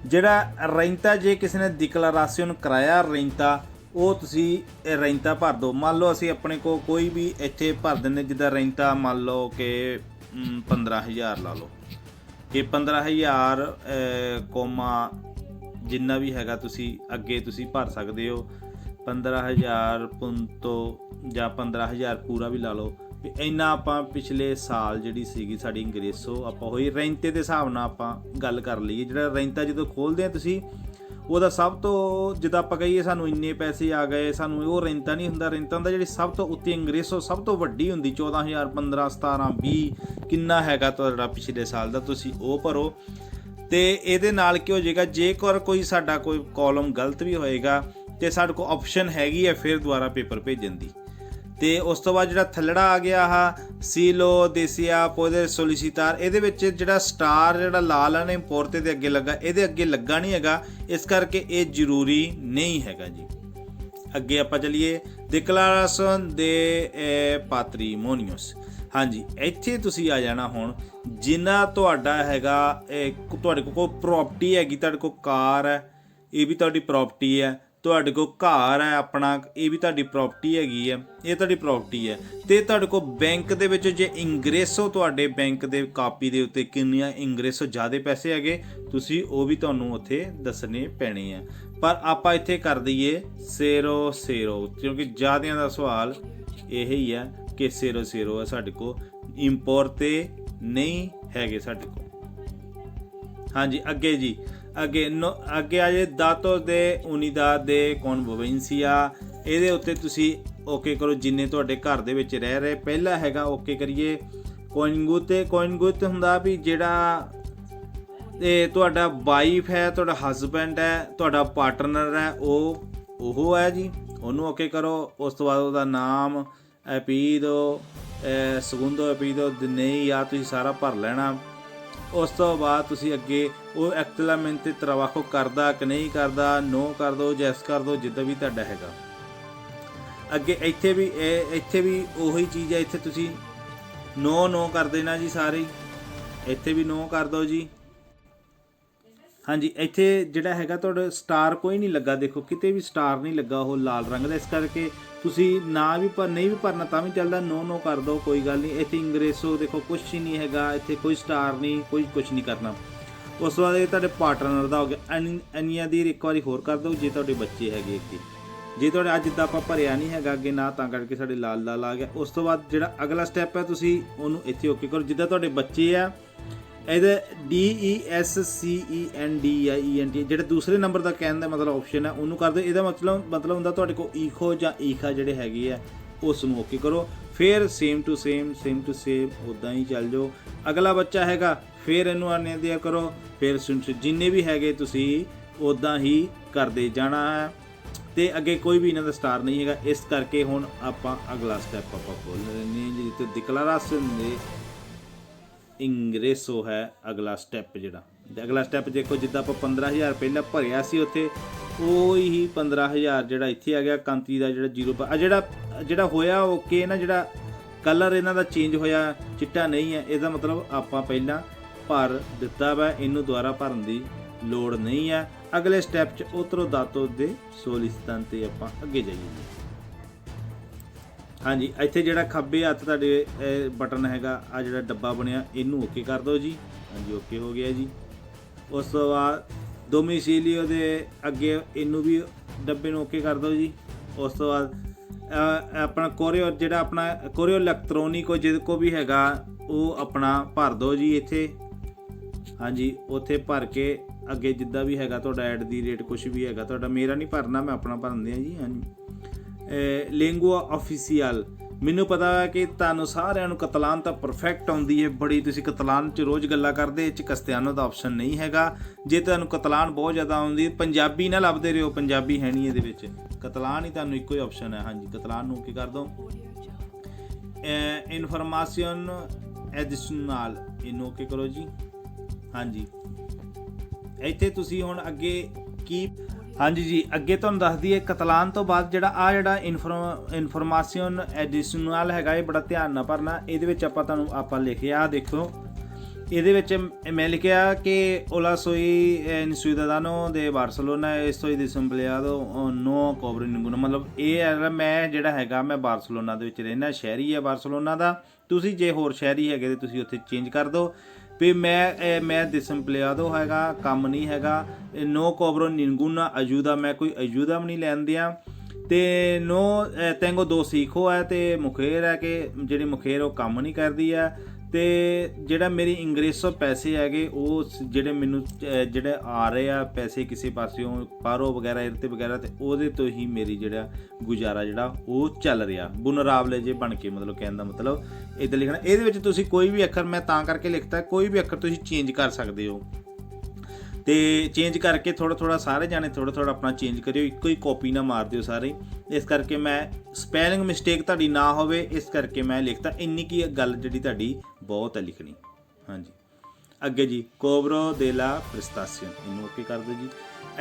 ਜਿਹੜਾ ਰੈਂਤਾ, ਜੇ ਕਿਸੇ ਨੇ ਡਿਕਲਾਰਾਸੀਓਨ ਕਰਾਇਆ ਰੈਂਤਾ, ਉਹ ਤੁਸੀਂ ਰੈਂਤਾ ਭਰ ਦਿਓ। ਮੰਨ ਲਓ ਅਸੀਂ ਆਪਣੇ ਕੋਲ ਕੋਈ ਵੀ ਇੱਥੇ ਭਰ ਦਿੰਦੇ, ਜਿੱਦਾਂ ਰੈਂਤਾ ਮੰਨ ਲਓ ਕਿ 15,000 ਲਾ ਲਓ ਕਿ 15,000 ਕੋਮਾ ਜਿੰਨਾ ਵੀ ਹੈਗਾ ਤੁਸੀਂ ਅੱਗੇ ਤੁਸੀਂ ਭਰ ਸਕਦੇ ਹੋ। 15,000 ਪੁੰਤੋ ਜਾਂ 15,000 ਪੂਰਾ ਵੀ ਲਾ ਲਓ ਵੀ ਇੰਨਾ ਆਪਾਂ ਪਿਛਲੇ ਸਾਲ ਜਿਹੜੀ ਸੀਗੀ ਸਾਡੀ ਇੰਗਰੇਸੋ ਆਪਾਂ ਹੋਈ ਰੈਂਤੇ ਦੇ ਹਿਸਾਬ ਨਾਲ ਆਪਾਂ ਗੱਲ ਕਰ ਲਈਏ। ਜਿਹੜਾ ਰੈਂਤਾ ਜਦੋਂ ਖੋਲ੍ਹਦੇ ਆ ਤੁਸੀਂ ਉਹਦਾ ਸਭ ਤੋਂ ਜਿੱਦਾਂ ਆਪਾਂ ਕਹੀਏ ਸਾਨੂੰ ਇੰਨੇ ਪੈਸੇ ਆ ਗਏ, ਸਾਨੂੰ ਉਹ ਰੈਂਤਾ ਨਹੀਂ ਹੁੰਦਾ। ਰੈਂਤਾ ਹੁੰਦਾ ਜਿਹੜੀ ਸਭ ਤੋਂ ਉੱਤੇ ਇੰਗਰੇਸੋ ਸਭ ਤੋਂ ਵੱਡੀ ਹੁੰਦੀ 14,000 15 17 20 ਕਿੰਨਾ ਹੈਗਾ ਤੁਹਾਡਾ ਪਿਛਲੇ ਸਾਲ ਦਾ, ਤੁਸੀਂ ਉਹ ਭਰੋ। ਤੇ ਇਹਦੇ ਨਾਲ ਕੀ ਹੋ ਜਾਏਗਾ, ਜੇਕਰ ਕੋਈ ਸਾਡਾ ਕੋਈ ਕਾਲਮ ਗਲਤ ਵੀ ਹੋਏਗਾ ਤੇ ਸਾਡੇ ਕੋਲ ਆਪਸ਼ਨ ਹੈਗੀ ਹੈ ਫਿਰ ਦੁਬਾਰਾ ਪੇਪਰ ਭੇਜਣ ਦੀ। ਤੇ ਉਸ ਤੋਂ ਬਾਅਦ ਜਿਹੜਾ ਥੱਲੜਾ ਆ ਗਿਆ ਆਹ ਸੀਲੋ ਦੇਸੀਆ ਪੋਦੇ ਸੋਲੀਸੀਟਾਰ, ਇਹਦੇ ਵਿੱਚ ਜਿਹੜਾ ਸਟਾਰ ਜਿਹੜਾ ਲਾਲ ਹੈ ਨਾ ਇੰਪੋਰਤੇ ਦੇ ਅੱਗੇ ਲੱਗਾ, ਇਹਦੇ ਅੱਗੇ ਲੱਗਾ ਨਹੀਂ ਹੈਗਾ, ਇਸ ਕਰਕੇ ਇਹ ਜ਼ਰੂਰੀ ਨਹੀਂ ਹੈਗਾ ਜੀ। ਅੱਗੇ ਆਪਾਂ ਚਲੀਏ ਡਿਕਲਾਰਾਸ਼ਨ ਦੇ ਪਾਤਰੀਮੋਨੀਓਸ। ਹਾਂਜੀ, ਇੱਥੇ ਤੁਸੀਂ ਆ ਜਾਣਾ ਹੁਣ ਜਿੰਨਾ ਤੁਹਾਡਾ ਹੈਗਾ ਤੁਹਾਡੇ ਕੋਲ ਕੋਈ ਪ੍ਰੋਪਰਟੀ ਹੈਗੀ, ਤੁਹਾਡੇ ਕੋਲ ਕਾਰ ਹੈ ਇਹ ਵੀ ਤੁਹਾਡੀ ਪ੍ਰੋਪਰਟੀ ਹੈ, ਤੁਹਾਡੇ ਕੋਲ ਘਰ ਹੈ ਆਪਣਾ ਇਹ ਵੀ ਤੁਹਾਡੀ ਪ੍ਰੋਪਰਟੀ ਹੈਗੀ ਹੈ, ਇਹ ਤੁਹਾਡੀ ਪ੍ਰੋਪਰਟੀ ਹੈ। ਤੇ ਤੁਹਾਡੇ ਕੋਲ ਬੈਂਕ ਦੇ ਵਿੱਚ ਜੇ ਇੰਗਰੇਸੋ ਤੁਹਾਡੇ ਬੈਂਕ ਦੇ ਕਾਪੀ ਦੇ ਉੱਤੇ ਕਿੰਨੀਆਂ ਇੰਗਰੇਸੋ ਜ਼ਿਆਦਾ ਪੈਸੇ ਹੈਗੇ ਤੁਸੀਂ ਉਹ ਵੀ ਤੁਹਾਨੂੰ ਉੱਥੇ ਦੱਸਣੇ ਪੈਣੇ ਆ। ਪਰ ਆਪਾਂ ਇੱਥੇ ਕਰ ਦਈਏ ਸੇਰੋ ਕਿਉਂਕਿ ਜ਼ਿਆਦਿਆਂ ਦਾ ਸਵਾਲ ਇਹ ਹੀ ਹੈ ਕਿ ਸੇਰੋ ਹੈ ਸਾਡੇ ਕੋਲ, ਇੰਪੋਰਟ ਤੇ ਨਹੀਂ ਹੈਗੇ ਸਾਡੇ ਕੋਲ। ਹਾਂਜੀ, ਅੱਗੇ ਜੀ ਅੱਗੇ ਆ ਜੇ ਦਾਤੋ ਦੇ ਉਨੀਦਾਦ ਦੇ ਕੌਨਵੋਵੈਂਸੀਆ, ਇਹਦੇ ਉੱਤੇ ਤੁਸੀਂ ਓਕੇ ਕਰੋ ਜਿੰਨੇ ਤੁਹਾਡੇ ਘਰ ਦੇ ਵਿੱਚ ਰਹਿ ਰਹੇ। ਪਹਿਲਾ ਹੈਗਾ ਓਕੇ ਕਰੀਏ ਕੋਇਨਗੁਤ ਹੁੰਦਾ ਵੀ ਜਿਹੜਾ ਇਹ ਤੁਹਾਡਾ ਵਾਈਫ ਹੈ, ਤੁਹਾਡਾ ਹਸਬੈਂਡ ਹੈ, ਤੁਹਾਡਾ ਪਾਰਟਨਰ ਹੈ, ਉਹ ਹੈ ਜੀ, ਉਹਨੂੰ ਓਕੇ ਕਰੋ। ਉਸ ਤੋਂ ਬਾਅਦ ਉਹਦਾ ਨਾਮ ਐਪੀਦੋ segundo apellido ਨਹੀਂ ਆ ਤੁਸੀਂ ਸਾਰਾ ਭਰ ਲੈਣਾ। ਉਸ ਤੋਂ ਬਾਅਦ ਤੁਸੀਂ ਅੱਗੇ ਉਹ ਐਕਚੁਅਲmente trabajo ਕਰਦਾ ਕਿ ਨਹੀਂ ਕਰਦਾ, ਨੋ ਕਰ ਦਿਓ, ਜੈਸ ਕਰ ਦਿਓ, ਜਿੱਦਾਂ ਵੀ ਤੁਹਾਡਾ ਹੈਗਾ। ਅੱਗੇ ਇੱਥੇ ਵੀ ਉਹੀ ਚੀਜ਼ ਹੈ, ਇੱਥੇ ਤੁਸੀਂ ਨੋ ਕਰ ਦੇਣਾ ਜੀ ਸਾਰੇ, ਇੱਥੇ ਵੀ ਨੋ ਕਰ ਦਿਓ ਜੀ। ਹਾਂਜੀ, ਇੱਥੇ ਜਿਹੜਾ ਹੈਗਾ ਤੁਹਾਡਾ ਸਟਾਰ ਕੋਈ ਨਹੀਂ ਲੱਗਾ, ਦੇਖੋ ਕਿਤੇ ਵੀ ਸਟਾਰ ਨਹੀਂ ਲੱਗਾ, ਉਹ ਲਾਲ ਰੰਗ ਦਾ, ਇਸ ਕਰਕੇ ਤੁਸੀਂ ਨਾ ਵੀ ਨਹੀਂ ਵੀ ਭਰਨਾ ਤਾਂ ਵੀ ਚੱਲਦਾ, ਨੋ ਕਰ ਦਿਓ, ਕੋਈ ਗੱਲ ਨਹੀਂ। ਇੱਥੇ ਇੰਗਰੇਸੋ ਦੇਖੋ ਕੁਛ ਹੀ ਨਹੀਂ ਹੈਗਾ, ਇੱਥੇ ਕੋਈ ਸਟਾਰ ਨਹੀਂ, ਕੋਈ ਕੁਛ ਨਹੀਂ ਕਰਨਾ। ਉਸ ਤੋਂ ਬਾਅਦ ਇਹ ਤੁਹਾਡੇ ਪਾਰਟਨਰ ਦਾ ਹੋ ਗਿਆ, ਇੰਨੀਆਂ ਦੀ ਇੱਕ ਵਾਰੀ ਹੋਰ ਕਰ ਦਿਓ ਜੇ ਤੁਹਾਡੇ ਬੱਚੇ ਹੈਗੇ ਅੱਗੇ। ਜੇ ਤੁਹਾਡੇ ਅੱਜ ਜਿੱਦਾਂ ਆਪਾਂ ਭਰਿਆ ਨਹੀਂ ਹੈਗਾ ਅੱਗੇ ਨਾ, ਤਾਂ ਕਰਕੇ ਸਾਡੇ ਲਾਲ ਆ ਗਿਆ। ਉਸ ਤੋਂ ਬਾਅਦ ਜਿਹੜਾ ਅਗਲਾ ਸਟੈਪ ਹੈ ਤੁਸੀਂ ਉਹਨੂੰ ਇੱਥੇ ਓਕੇ ਕਰੋ, ਜਿੱਦਾਂ ਤੁਹਾਡੇ ਬੱਚੇ ਆ ਇਹਦਾ DESCENDIENT ਜਿਹੜੇ ਦੂਸਰੇ ਨੰਬਰ ਦਾ ਕਹਿਣ ਦਾ ਮਤਲਬ ਆਪਸ਼ਨ ਹੈ ਉਹਨੂੰ ਕਰ ਦਿਓ। ਇਹਦਾ ਮਤਲਬ ਹੁੰਦਾ ਤੁਹਾਡੇ ਕੋਲ ਈਖੋ ਜਾਂ ਈਖਾ ਜਿਹੜੇ ਹੈਗੇ ਆ ਉਸ ਨੂੰ ਓਕੇ ਕਰੋ। ਫਿਰ ਸੇਮ ਟੂ ਸੇਮ ਉੱਦਾਂ ਹੀ ਚੱਲ ਜਾਓ। ਅਗਲਾ ਬੱਚਾ ਹੈਗਾ ਫਿਰ ਇਹਨੂੰ ਆਨੇ ਦਿਆ ਕਰੋ, ਫਿਰ ਜਿੰਨੇ ਵੀ ਹੈਗੇ ਤੁਸੀਂ ਉੱਦਾਂ ਹੀ ਕਰਦੇ ਜਾਣਾ ਹੈ। ਤੇ ਅੱਗੇ ਕੋਈ ਵੀ ਇਹਨਾਂ ਦਾ ਸਟਾਰ ਨਹੀਂ ਹੈਗਾ, ਇਸ ਕਰਕੇ ਹੁਣ ਆਪਾਂ ਅਗਲਾ ਸਟੈਪ ਆਪਾਂ ਖੋਲ ਲੈਂਦੇ ਹਾਂ ਜਿੱਥੇ ਡਿਕਲੇਰੇਸ਼ਨ ਦੇ ਇੰਗਰੇਸੋ ਹੈ ਅਗਲਾ ਸਟੈਪ ਜਿਹੜਾ। ਅਗਲਾ ਸਟੈਪ ਦੇਖੋ ਜਿੱਦਾਂ ਆਪਾਂ 15,000 ਪਹਿਲਾਂ ਭਰਿਆ ਸੀ ਉੱਥੇ ਉਹੀ 15,000 ਜਿਹੜਾ ਇੱਥੇ ਆ ਗਿਆ। ਕੰਤੀ ਦਾ ਜਿਹੜਾ 0 ਜਿਹੜਾ ਹੋਇਆ ਓਕੇ ਨਾ, ਜਿਹੜਾ ਕਲਰ ਇਹਨਾਂ ਦਾ ਚੇਂਜ ਹੋਇਆ ਚਿੱਟਾ ਨਹੀਂ ਹੈ, ਇਹਦਾ ਮਤਲਬ ਆਪਾਂ ਪਹਿਲਾਂ ਭਰ ਦਿੱਤਾ ਵਾ, ਇਹਨੂੰ ਦੁਬਾਰਾ ਭਰਨ ਦੀ ਲੋੜ ਨਹੀਂ ਹੈ। ਅਗਲੇ ਸਟੈਪ 'ਚ ਉਤਰੋ ਦਾਤੋ ਦੇ ਸੋਲਿਸਤਾਨ ਤੇ ਆਪਾਂ ਅੱਗੇ ਜਾਈਏ। ਹਾਂਜੀ, ਇੱਥੇ ਜਿਹੜਾ ਖੱਬੇ ਹੱਥ ਤੁਹਾਡੇ ਬਟਨ ਹੈਗਾ, ਆ ਜਿਹੜਾ ਡੱਬਾ ਬਣਿਆ ਇਹਨੂੰ ਓਕੇ ਕਰ ਦਿਓ ਜੀ। ਹਾਂਜੀ, ਓਕੇ ਹੋ ਗਿਆ ਜੀ। ਉਸ ਤੋਂ ਬਾਅਦ ਡੋਮਿਸਿਲੀਓ ਦੇ ਅੱਗੇ ਇਹਨੂੰ ਵੀ ਡੱਬੇ ਨੂੰ ਓਕੇ ਕਰ ਦਿਓ ਜੀ। ਉਸ ਤੋਂ ਬਾਅਦ ਆਪਣਾ ਕੋਰੀਓ ਜਿਹੜਾ ਆਪਣਾ ਕੋਰੀਓ ਇਲੈਕਟ੍ਰੋਨਿਕ ਜਿਹਦੇ ਕੋ ਵੀ ਹੈਗਾ ਉਹ ਆਪਣਾ ਭਰ ਦਿਓ ਜੀ ਇੱਥੇ। ਹਾਂਜੀ, ਉੱਥੇ ਭਰ ਕੇ ਅੱਗੇ ਜਿੱਦਾਂ ਵੀ ਹੈਗਾ ਤੁਹਾਡਾ @ ਕੁਛ ਵੀ ਹੈਗਾ ਤੁਹਾਡਾ, ਮੇਰਾ ਨਹੀਂ ਭਰਨਾ, ਮੈਂ ਆਪਣਾ ਭਰਨ ਦਿਆਂ ਜੀ। ਹਾਂਜੀ, ਲੈਂਗੁਆ ਆਫੀਸੀਅਲ, ਮੈਨੂੰ ਪਤਾ ਹੈ ਕਿ ਤੁਹਾਨੂੰ ਸਾਰਿਆਂ ਨੂੰ ਕਤਲਾਨ ਤਾਂ ਪਰਫੈਕਟ ਆਉਂਦੀ ਹੈ ਬੜੀ, ਤੁਸੀਂ ਕਤਲਾਨ 'ਚ ਰੋਜ਼ ਗੱਲਾਂ ਕਰਦੇ, ਇਹ 'ਚ ਕਸਤਿਆਨੋ ਦਾ ਆਪਸ਼ਨ ਨਹੀਂ ਹੈਗਾ। ਜੇ ਤੁਹਾਨੂੰ ਕਤਲਾਨ ਬਹੁਤ ਜ਼ਿਆਦਾ ਆਉਂਦੀ, ਪੰਜਾਬੀ ਨਾ ਲੱਭਦੇ ਰਹੋ, ਪੰਜਾਬੀ ਹੈ ਨਹੀਂ ਇਹਦੇ ਵਿੱਚ, ਕਤਲਾਨ ਹੀ ਤੁਹਾਨੂੰ ਇੱਕੋ ਹੀ ਆਪਸ਼ਨ ਹੈ। ਹਾਂਜੀ, ਕਤਲਾਨ ਨੂੰ ਕੀ ਕਰ ਦਿਓ। ਇਨਫੋਰਮੇਸ਼ਨ ਐਡੀਸ਼ਨਲ ਇਹਨੂੰ ਓਕੇ ਕਰੋ ਜੀ। ਹਾਂਜੀ, ਇੱਥੇ ਤੁਸੀਂ ਹੁਣ ਅੱਗੇ ਕੀ, ਹਾਂਜੀ ਜੀ, ਅੱਗੇ ਤੁਹਾਨੂੰ ਦੱਸ ਦਈਏ ਕਤਲਾਨ ਤੋਂ ਬਾਅਦ ਜਿਹੜਾ ਇਨਫੋਰਮੇਸ਼ਨ ਐਡੀਸ਼ਨਲ ਹੈਗਾ, ਇਹ ਬੜਾ ਧਿਆਨ ਨਾਲ ਭਰਨਾ। ਇਹਦੇ ਵਿੱਚ ਆਪਾਂ ਲਿਖਿਆ, ਦੇਖੋ ਇਹਦੇ ਵਿੱਚ ਮੈਂ ਲਿਖਿਆ ਕਿ ਓਲਾ ਸੋਈ ਸਿਊਦਾਦਾਨੋ ਦੇ Barcelona estoy desempleado no cobro ninguno, ਮਤਲਬ ਇਹ ਹੈ ਮੈਂ ਜਿਹੜਾ ਹੈਗਾ ਮੈਂ ਬਾਰਸਲੋਨਾ ਦੇ ਵਿੱਚ ਰਹਿਣਾ, ਸ਼ਹਿਰੀ ਹੈ ਬਾਰਸਲੋਨਾ ਦਾ। ਤੁਸੀਂ ਜੇ ਹੋਰ ਸ਼ਹਿਰੀ ਹੈਗੇ ਤਾਂ ਤੁਸੀਂ ਉੱਥੇ ਚੇਂਜ ਕਰ ਦਿਓ ਵੀ ਮੈਂ desempleado ਹੈਗਾ, ਕੰਮ ਨਹੀਂ ਹੈਗਾ। ਨੋ ਕੋਬਰੋ ਨਿੰਗੂਨਾ ਅਜੂਦਾ, ਮੈਂ ਕੋਈ ਅਜੂਦਾ ਵੀ ਨਹੀਂ ਲੈਣ ਦਿਆਂ। ਤੇ ਨੋ ਤੈਂਗੋ 2 ਸੀਖੋ ਹੈ ਤੇ ਮੁਖੇਰ ਹੈ ਕਿ ਜਿਹੜੀ ਮੁਖੇਰ ਉਹ ਕੰਮ ਨਹੀਂ ਕਰਦੀ ਹੈ। ਤੇ ਜਿਹੜਾ ਮੇਰੀ ਇੰਗਰੇਸੋ ਪੈਸੇ ਹੈਗੇ ਉਹ ਜਿਹੜੇ ਮੈਨੂੰ ਜਿਹੜੇ ਆ ਰਹੇ ਆ ਪੈਸੇ ਕਿਸੇ ਪਾਸਿਓਂ ਪਾਰੋ ਵਗੈਰਾ ਇਹਦੇ ਵਗੈਰਾ, ਤੇ ਉਹਦੇ ਤੋਂ ਹੀ ਮੇਰੀ ਜਿਹੜਾ ਗੁਜ਼ਾਰਾ ਜਿਹੜਾ ਉਹ ਚੱਲ ਰਿਹਾ। ਬੁਨਰਾਵਲੇ ਜੇ ਬਣ ਕੇ, ਮਤਲਬ ਕਹਿਣ ਦਾ ਮਤਲਬ ਇੱਦਾਂ ਲਿਖਣਾ। ਇਹਦੇ ਵਿੱਚ ਤੁਸੀਂ ਕੋਈ ਵੀ ਅੱਖਰ, ਮੈਂ ਤਾਂ ਕਰਕੇ ਲਿਖਤਾ, ਕੋਈ ਵੀ ਅੱਖਰ ਤੁਸੀਂ ਚੇਂਜ ਕਰ ਸਕਦੇ ਹੋ। ਤੇ ਚੇਂਜ ਕਰਕੇ ਥੋੜ੍ਹਾ ਸਾਰੇ ਜਾਣੇ ਥੋੜ੍ਹਾ ਆਪਣਾ ਚੇਂਜ ਕਰਿਓ, ਇੱਕੋ ਹੀ ਕਾਪੀ ਨਾ ਮਾਰ ਦਿਓ ਸਾਰੇ। ਇਸ ਕਰਕੇ ਮੈਂ ਸਪੈਲਿੰਗ ਮਿਸਟੇਕ ਤੁਹਾਡੀ ਨਾ ਹੋਵੇ, ਇਸ ਕਰਕੇ ਮੈਂ ਲਿਖਤਾ। ਇੰਨੀ ਕੀ ਗੱਲ ਜਿਹੜੀ ਤੁਹਾਡੀ ਬਹੁਤ ਹੈ ਲਿਖਣੀ। ਹਾਂਜੀ, ਅੱਗੇ ਜੀ ਕੋਬਰੋ ਦੇ ਲਾ ਪ੍ਰੈਸਟੇਸ਼ਨ, ਇਹਨੂੰ ਓਕੇ ਕਰ ਦਿਓ ਜੀ।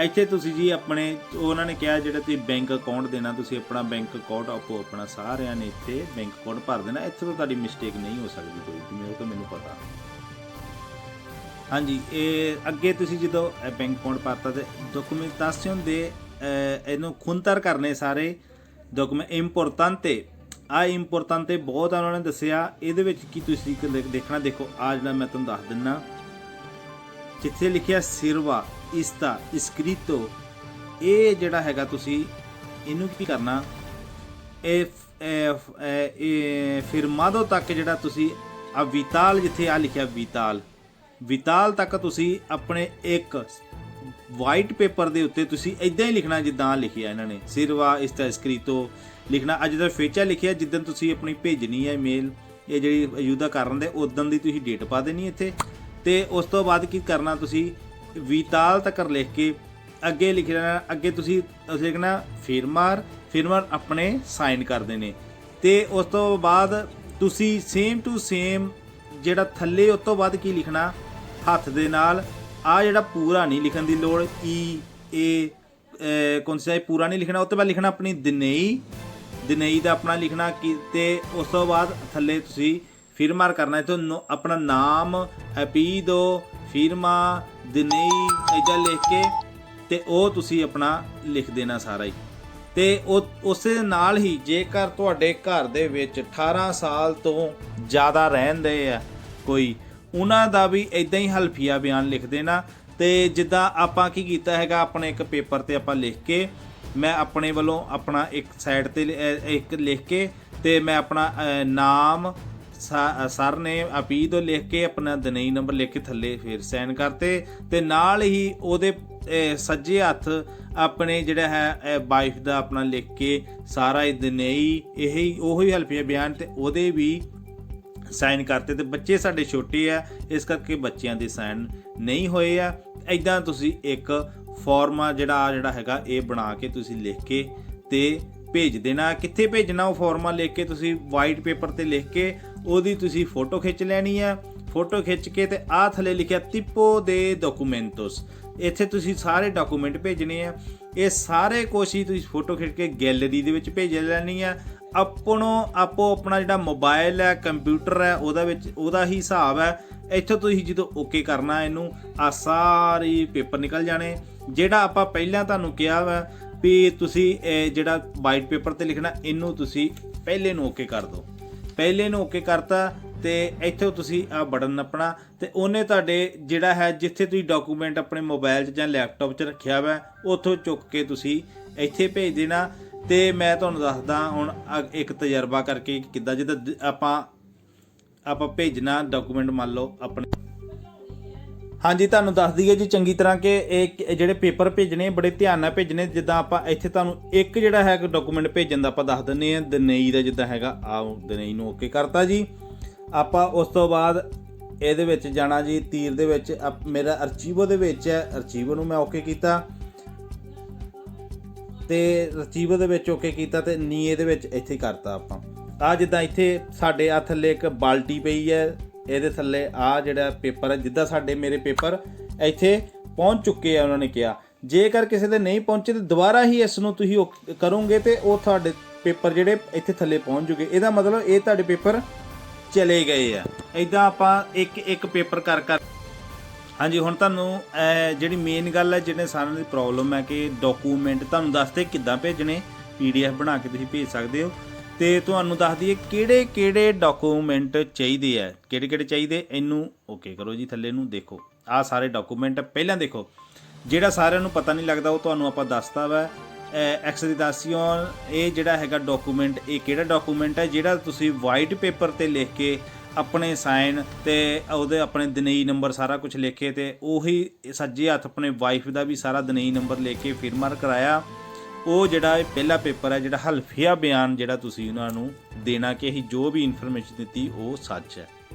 ਇੱਥੇ ਤੁਸੀਂ ਜੀ ਆਪਣੇ ਉਹਨਾਂ ਨੇ ਕਿਹਾ ਜਿਹੜਾ ਤੁਸੀਂ ਬੈਂਕ ਅਕਾਊਂਟ ਦੇਣਾ, ਤੁਸੀਂ ਆਪਣਾ ਬੈਂਕ ਅਕਾਊਂਟ ਆਪਣਾ ਸਾਰਿਆਂ ਨੇ ਇੱਥੇ ਬੈਂਕ ਅਕਾਊਂਟ ਭਰ ਦੇਣਾ। ਇੱਥੇ ਤੋਂ ਤੁਹਾਡੀ ਮਿਸਟੇਕ ਨਹੀਂ ਹੋ ਸਕਦੀ ਕੋਈ, ਜਿਵੇਂ ਉਹ ਤਾਂ ਮੈਨੂੰ ਪਤਾ। ਹਾਂਜੀ, ਇਹ ਅੱਗੇ ਤੁਸੀਂ ਜਦੋਂ ਬੈਂਕ ਅਕਾਊਂਟ ਪਾਤਾ ਤੇ ਡਾਕੂਮੈਂਟੇਸ਼ਨ ਦੇ ਇਹਨੂੰ ਖੁੰਤਰ ਕਰਨੇ ਸਾਰੇ ਡਾਕੂਮੈਂਟ ਇੰਪੋਰਟੈਂਟੇ। ਆ ਇੰਪੋਰਟੈਂਟੇ ਬਹੁਤ ਉਹਨਾਂ ਨੇ ਦੱਸਿਆ। ਇਹਦੇ ਵਿੱਚ ਕੀ ਤੁਸੀਂ ਦੇਖਣਾ, ਦੇਖੋ ਆ ਜਿਹੜਾ ਮੈਂ ਤੁਹਾਨੂੰ ਦੱਸ ਦਿੰਦਾ, ਜਿੱਥੇ ਲਿਖਿਆ ਸਿਰਵਾ ਇਸਤਾ ਇਸਕ੍ਰਿਤੋ, ਇਹ ਜਿਹੜਾ ਹੈਗਾ ਤੁਸੀਂ ਇਹਨੂੰ ਕੀ ਕਰਨਾ, ਇਹ ਫਿਰਮਾਦੋ ਤੱਕ ਜਿਹੜਾ ਤੁਸੀਂ ਆ ਵਿਤਾਲ, ਜਿੱਥੇ ਆ ਲਿਖਿਆ ਵਿਤਾਲ ਤੱਕ ਤੁਸੀਂ ਆਪਣੇ ਇੱਕ ਵਾਈਟ ਪੇਪਰ ਦੇ ਉੱਤੇ ਤੁਸੀਂ ਇੱਦਾਂ ਹੀ ਲਿਖਣਾ ਜਿੱਦਾਂ ਲਿਖਿਆ ਇਹਨਾਂ ਨੇ, ਸਿਰਵਾ ਇਸਤਾ ਇਸਕ੍ਰਿਤੋ ਲਿਖਣਾ। ਅੱਜ ਦਾ ਫੇਚਾ ਲਿਖਿਆ, ਜਿੱਦਣ ਤੁਸੀਂ ਆਪਣੀ ਭੇਜਣੀ ਹੈ ਮੇਲ, ਇਹ ਜਿਹੜੀ ਅਯੂਦਾ ਕਰਨ ਦੇ ਉਦੋਂ ਦੀ ਤੁਸੀਂ ਡੇਟ ਪਾ ਦੇਣੀ ਇੱਥੇ। ਤੇ ਉਸ ਤੋਂ ਬਾਅਦ ਕੀ ਕਰਨਾ, ਤੁਸੀਂ ਵਿਤਾਲ ਤੱਕ ਲਿਖ ਕੇ ਅੱਗੇ ਲਿਖਣਾ, ਅੱਗੇ ਤੁਸੀਂ ਲਿਖਣਾ ਫਿਰਮਾਰ ਆਪਣੇ ਸਾਈਨ ਕਰਦੇ ਨੇ। ਤੇ ਉਸ ਤੋਂ ਬਾਅਦ ਤੁਸੀਂ ਸੇਮ ਟੂ ਸੇਮ ਜਿਹੜਾ ਥੱਲੇ ਉਸ ਤੋਂ ਬਾਅਦ ਕੀ ਲਿਖਣਾ, ਹੱਥ ਦੇ ਨਾਲ ਆ ਜਿਹੜਾ ਪੂਰਾ ਨਹੀਂ ਲਿਖਣ ਦੀ ਲੋੜ, ਈ ਏ ਕੌਨਸਾ ਪੂਰਾ ਨਹੀਂ ਲਿਖਣਾ। ਉਸ ਤੋਂ ਬਾਅਦ ਲਿਖਣਾ ਆਪਣੀ ਦਿਨਈ ਦਾ ਆਪਣਾ ਲਿਖਣਾ ਕੀ, ਤੇ ਉਸ ਤੋਂ ਬਾਅਦ ਥੱਲੇ ਤੁਸੀਂ ਫਿਰਮਾਰ ਕਰਨਾ ਤੇ ਆਪਣਾ ਨਾਮ ਐਪੀਦੋ ਫਿਰਮਾ ਦਿਨਈ ਇੱਦਾਂ ਲਿਖ ਕੇ ਤੇ ਉਹ ਤੁਸੀਂ ਆਪਣਾ ਲਿਖ ਦੇਣਾ ਸਾਰਾ ਹੀ। ਤੇ ਉਸੇ ਨਾਲ ਹੀ ਜੇਕਰ ਤੁਹਾਡੇ ਘਰ ਦੇ ਵਿੱਚ 18 ਸਾਲ ਤੋਂ ਜ਼ਿਆਦਾ ਰਹਿੰਦੇ ਆ ਕੋਈ, ਉਹਨਾਂ ਦਾ ਵੀ ਇੱਦਾਂ ਹੀ ਹਲਫੀਆ ਬਿਆਨ ਲਿਖ ਦੇਣਾ। ਤੇ ਜਿੱਦਾਂ ਆਪਾਂ ਕੀ ਕੀਤਾ ਹੈਗਾ, ਆਪਣੇ ਇੱਕ ਪੇਪਰ ਤੇ ਆਪਾਂ ਲਿਖ ਕੇ, ਮੈਂ ਆਪਣੇ ਵੱਲੋਂ ਆਪਣਾ ਇੱਕ ਸਾਈਡ ਤੇ ਇੱਕ ਲਿਖ ਕੇ ਤੇ ਮੈਂ ਆਪਣਾ ਨਾਮ ਸਰ ਨੇ ਅਪੀਦੋ ਲਿਖ ਕੇ ਆਪਣਾ ਦਿਨਈ ਨੰਬਰ ਲਿਖ ਕੇ ਥੱਲੇ ਫਿਰ ਸਾਈਨ ਕਰਤੇ ਤੇ ਨਾਲ ਹੀ ਉਹਦੇ ਸੱਜੇ ਹੱਥ ਆਪਣੇ ਜਿਹੜਾ ਹੈ ਵਾਈਫ ਦਾ ਆਪਣਾ ਲਿਖ ਕੇ ਸਾਰਾ ਇਹ ਦਿਨਈ ਇਹੀ ਉਹੀ ਹਲਫੀਆ ਬਿਆਨ ਤੇ ਉਹਦੇ ਵੀ ਸਾਈਨ ਕਰਤੇ। ਤੇ ਬੱਚੇ ਸਾਡੇ ਛੋਟੇ ਆ ਇਸ ਕਰਕੇ ਬੱਚਿਆਂ ਦੇ ਸਾਈਨ ਨਹੀਂ ਹੋਏ ਆ। ਇੱਦਾਂ ਤੁਸੀਂ ਇੱਕ ਫਾਰਮਾ ਜਿਹੜਾ ਹੈਗਾ ਇਹ ਬਣਾ ਕੇ ਤੁਸੀਂ ਲਿਖ ਕੇ ਤੇ ਭੇਜ ਦੇਣਾ। ਕਿੱਥੇ ਭੇਜਣਾ ਉਹ ਫਾਰਮਾ ਲਿਖ ਕੇ ਤੁਸੀਂ ਵਾਈਟ ਪੇਪਰ ਤੇ ਲਿਖ ਕੇ ਉਹਦੀ ਤੁਸੀਂ ਫੋਟੋ ਖਿੱਚ ਲੈਣੀ ਆ। ਫੋਟੋ ਖਿੱਚ ਕੇ ਤੇ ਆਹ ਥੱਲੇ ਲਿਖਿਆ ਤਿਪੋ ਦੇ ਡਾਕੂਮੈਂਟੋਸ, ਇੱਥੇ ਤੁਸੀਂ ਸਾਰੇ ਡਾਕੂਮੈਂਟ ਭੇਜਣੇ ਆ। ਇਹ ਸਾਰੇ ਕੁਛ ਹੀ ਤੁਸੀਂ ਫੋਟੋ ਖਿੱਚ ਕੇ ਗੈਲਰੀ ਦੇ ਵਿੱਚ ਭੇਜ ਲੈਣੀ ਆ। ਆਪੋ ਆਪਣਾ ਜਿਹੜਾ ਮੋਬਾਈਲ ਹੈ ਕੰਪਿਊਟਰ ਹੈ ਉਹਦਾ ਹੀ ਹਿਸਾਬ ਹੈ। ਇੱਥੋਂ ਤੁਸੀਂ ਜਦੋਂ ਓਕੇ ਕਰਨਾ ਇਹਨੂੰ ਆ ਸਾਰੇ ਪੇਪਰ ਨਿਕਲ ਜਾਣੇ। ਜਿਹੜਾ ਆਪਾਂ ਪਹਿਲਾਂ ਤੁਹਾਨੂੰ ਕਿਹਾ ਵਾ ਵੀ ਤੁਸੀਂ ਜਿਹੜਾ ਵਾਈਟ ਪੇਪਰ ਤੇ ਲਿਖਣਾ ਇਹਨੂੰ ਤੁਸੀਂ ਪਹਿਲੇ ਨੂੰ ਓਕੇ ਕਰ ਦਿਓ। ਪਹਿਲੇ ਨੂੰ ਓਕੇ ਕਰਤਾ ਤੇ ਇੱਥੋਂ ਤੁਸੀਂ ਆ ਬਟਨ ਨੱਪਣਾ ਤੇ ਉਹਨੇ ਤੁਹਾਡੇ ਜਿਹੜਾ ਹੈ ਜਿੱਥੇ ਤੁਸੀਂ ਡਾਕੂਮੈਂਟ ਆਪਣੇ ਮੋਬਾਈਲ 'ਚ ਜਾਂ ਲੈਪਟਾਪ 'ਚ ਰੱਖਿਆ ਵਾ ਉੱਥੋਂ ਚੁੱਕ ਕੇ ਤੁਸੀਂ ਇੱਥੇ ਭੇਜ ਦੇਣਾ। ਤੇ ਮੈਂ ਤੁਹਾਨੂੰ ਦੱਸਦਾ ਹੁਣ ਇੱਕ ਤਜਰਬਾ ਕਰਕੇ ਕਿੱਦਾਂ ਜਿੱਦਾਂ ਆਪਾਂ ਭੇਜਣਾ ਡਾਕੂਮੈਂਟ ਮੰਨ ਲਓ ਆਪਣੇ। ਹਾਂਜੀ ਤੁਹਾਨੂੰ ਦੱਸ ਦਈਏ ਜੀ ਚੰਗੀ ਤਰ੍ਹਾਂ ਕਿ ਇਹ ਜਿਹੜੇ ਪੇਪਰ ਭੇਜਣੇ ਬੜੇ ਧਿਆਨ ਨਾਲ ਭੇਜਣੇ। ਜਿੱਦਾਂ ਆਪਾਂ ਇੱਥੇ ਤੁਹਾਨੂੰ ਇੱਕ ਜਿਹੜਾ ਹੈ ਡਾਕੂਮੈਂਟ ਭੇਜਣ ਦਾ ਆਪਾਂ ਦੱਸ ਦਿੰਦੇ ਹਾਂ। ਦਿਨਈ ਦਾ ਜਿੱਦਾਂ ਹੈਗਾ ਦਿਨਈ ਨੂੰ ਓਕੇ ਕਰਤਾ ਜੀ ਆਪਾਂ। ਉਸ ਤੋਂ ਬਾਅਦ ਇਹਦੇ ਵਿੱਚ ਜਾਣਾ ਜੀ ਤੀਰ ਦੇ ਵਿੱਚ ਮੇਰਾ ਅਰਚੀਵੋ ਦੇ ਵਿੱਚ ਹੈ, ਅਰਚੀਵੋ ਨੂੰ ਮੈਂ ਓਕੇ ਕੀਤਾ ਤੇ ਅਰਚੀਵੋ ਦੇ ਵਿੱਚ ਓਕੇ ਕੀਤਾ ਤੇ ਨੀਏ ਦੇ ਵਿੱਚ ਇੱਥੇ ਕਰਤਾ ਆਪਾਂ। ਆ ਜਿੱਦਾਂ ਇੱਥੇ ਸਾਡੇ ਆ ਥੱਲੇ ਇੱਕ ਬਾਲਟੀ ਪਈ ਹੈ, ਇਹਦੇ ਥੱਲੇ ਆ ਜਿਹੜਾ ਪੇਪਰ ਹੈ ਜਿੱਦਾਂ ਮੇਰੇ ਪੇਪਰ ਇੱਥੇ ਪਹੁੰਚ ਚੁੱਕੇ ਆ ਉਹਨਾਂ ਨੇ ਕਿਹਾ। ਜੇਕਰ ਕਿਸੇ ਦੇ ਨਹੀਂ ਪਹੁੰਚੇ ਤਾਂ ਦੁਬਾਰਾ ਹੀ ਇਸ ਨੂੰ ਤੁਸੀਂ ਕਰੋਗੇ ਤੇ ਉਹ ਤੁਹਾਡੇ ਪੇਪਰ ਜਿਹੜੇ ਇੱਥੇ ਥੱਲੇ ਪਹੁੰਚ ਜੂਗੇ। ਇਹਦਾ ਮਤਲਬ ਇਹ ਤੁਹਾਡੇ ਪੇਪਰ ਚਲੇ ਗਏ ਆ। ਇੱਦਾਂ ਆਪਾਂ ਇੱਕ ਪੇਪਰ ਕਰ ਹਾਂਜੀ। ਹੁਣ ਤੁਹਾਨੂੰ ਜਿਹੜੀ ਮੇਨ ਗੱਲ ਹੈ ਜਿਹੜੇ ਸਾਰਿਆਂ ਦੀ ਪ੍ਰੋਬਲਮ ਹੈ ਕਿ ਡਾਕੂਮੈਂਟ ਤੁਹਾਨੂੰ ਦੱਸਦੇ ਕਿੱਦਾਂ ਭੇਜਣੇ, PDF ਬਣਾ ਕੇ ਤੁਸੀਂ ਭੇਜ ਸਕਦੇ ਹੋ। ਤੇ ਤੁਹਾਨੂੰ ਦੱਸ ਦਈਏ ਕਿਹੜੇ ਡਾਕੂਮੈਂਟ ਚਾਹੀਦੇ ਆ, ਕਿਹੜੇ ਚਾਹੀਦੇ। ਇਹਨੂੰ ਓਕੇ ਕਰੋ ਜੀ ਥੱਲੇ ਨੂੰ ਦੇਖੋ ਆਹ ਸਾਰੇ ਡਾਕੂਮੈਂਟ। ਪਹਿਲਾਂ ਦੇਖੋ ਜਿਹੜਾ ਸਾਰਿਆਂ ਨੂੰ ਪਤਾ ਨਹੀਂ ਲੱਗਦਾ ਉਹ ਤੁਹਾਨੂੰ ਆਪਾਂ ਦੱਸਤਾ ਵਾ ਐਕਸਰੀਦਾਸੀਓਨ। ਇਹ ਜਿਹੜਾ ਹੈਗਾ ਡਾਕੂਮੈਂਟ ਇਹ ਕਿਹੜਾ ਡਾਕੂਮੈਂਟ ਹੈ ਜਿਹੜਾ ਤੁਸੀਂ ਵਾਈਟ ਪੇਪਰ ਤੇ ਲਿਖ ਕੇ ਆਪਣੇ ਸਾਈਨ ਤੇ ਉਹਦੇ ਆਪਣੇ ਦਿਨਈ ਨੰਬਰ ਸਾਰਾ ਕੁਝ ਲਿਖ ਕੇ ਤੇ ਉਹੀ ਸੱਜੇ ਹੱਥ ਆਪਣੇ ਵਾਈਫ ਦਾ ਵੀ ਸਾਰਾ ਦਿਨਈ ਨੰਬਰ ਲਿਖ ਕੇ ਫਿਰਮਾਰ ਕਰਾਇਆ। ਉਹ ਜਿਹੜਾ ਇਹ ਪਹਿਲਾ ਪੇਪਰ ਹੈ ਜਿਹੜਾ ਹਲਫੀਆ ਬਿਆਨ ਜਿਹੜਾ ਤੁਸੀਂ ਉਹਨਾਂ ਨੂੰ ਦੇਣਾ ਕਿ ਅਸੀਂ ਜੋ ਵੀ ਇਨਫੋਰਮੇਸ਼ਨ ਦਿੱਤੀ ਉਹ ਸੱਚ ਹੈ,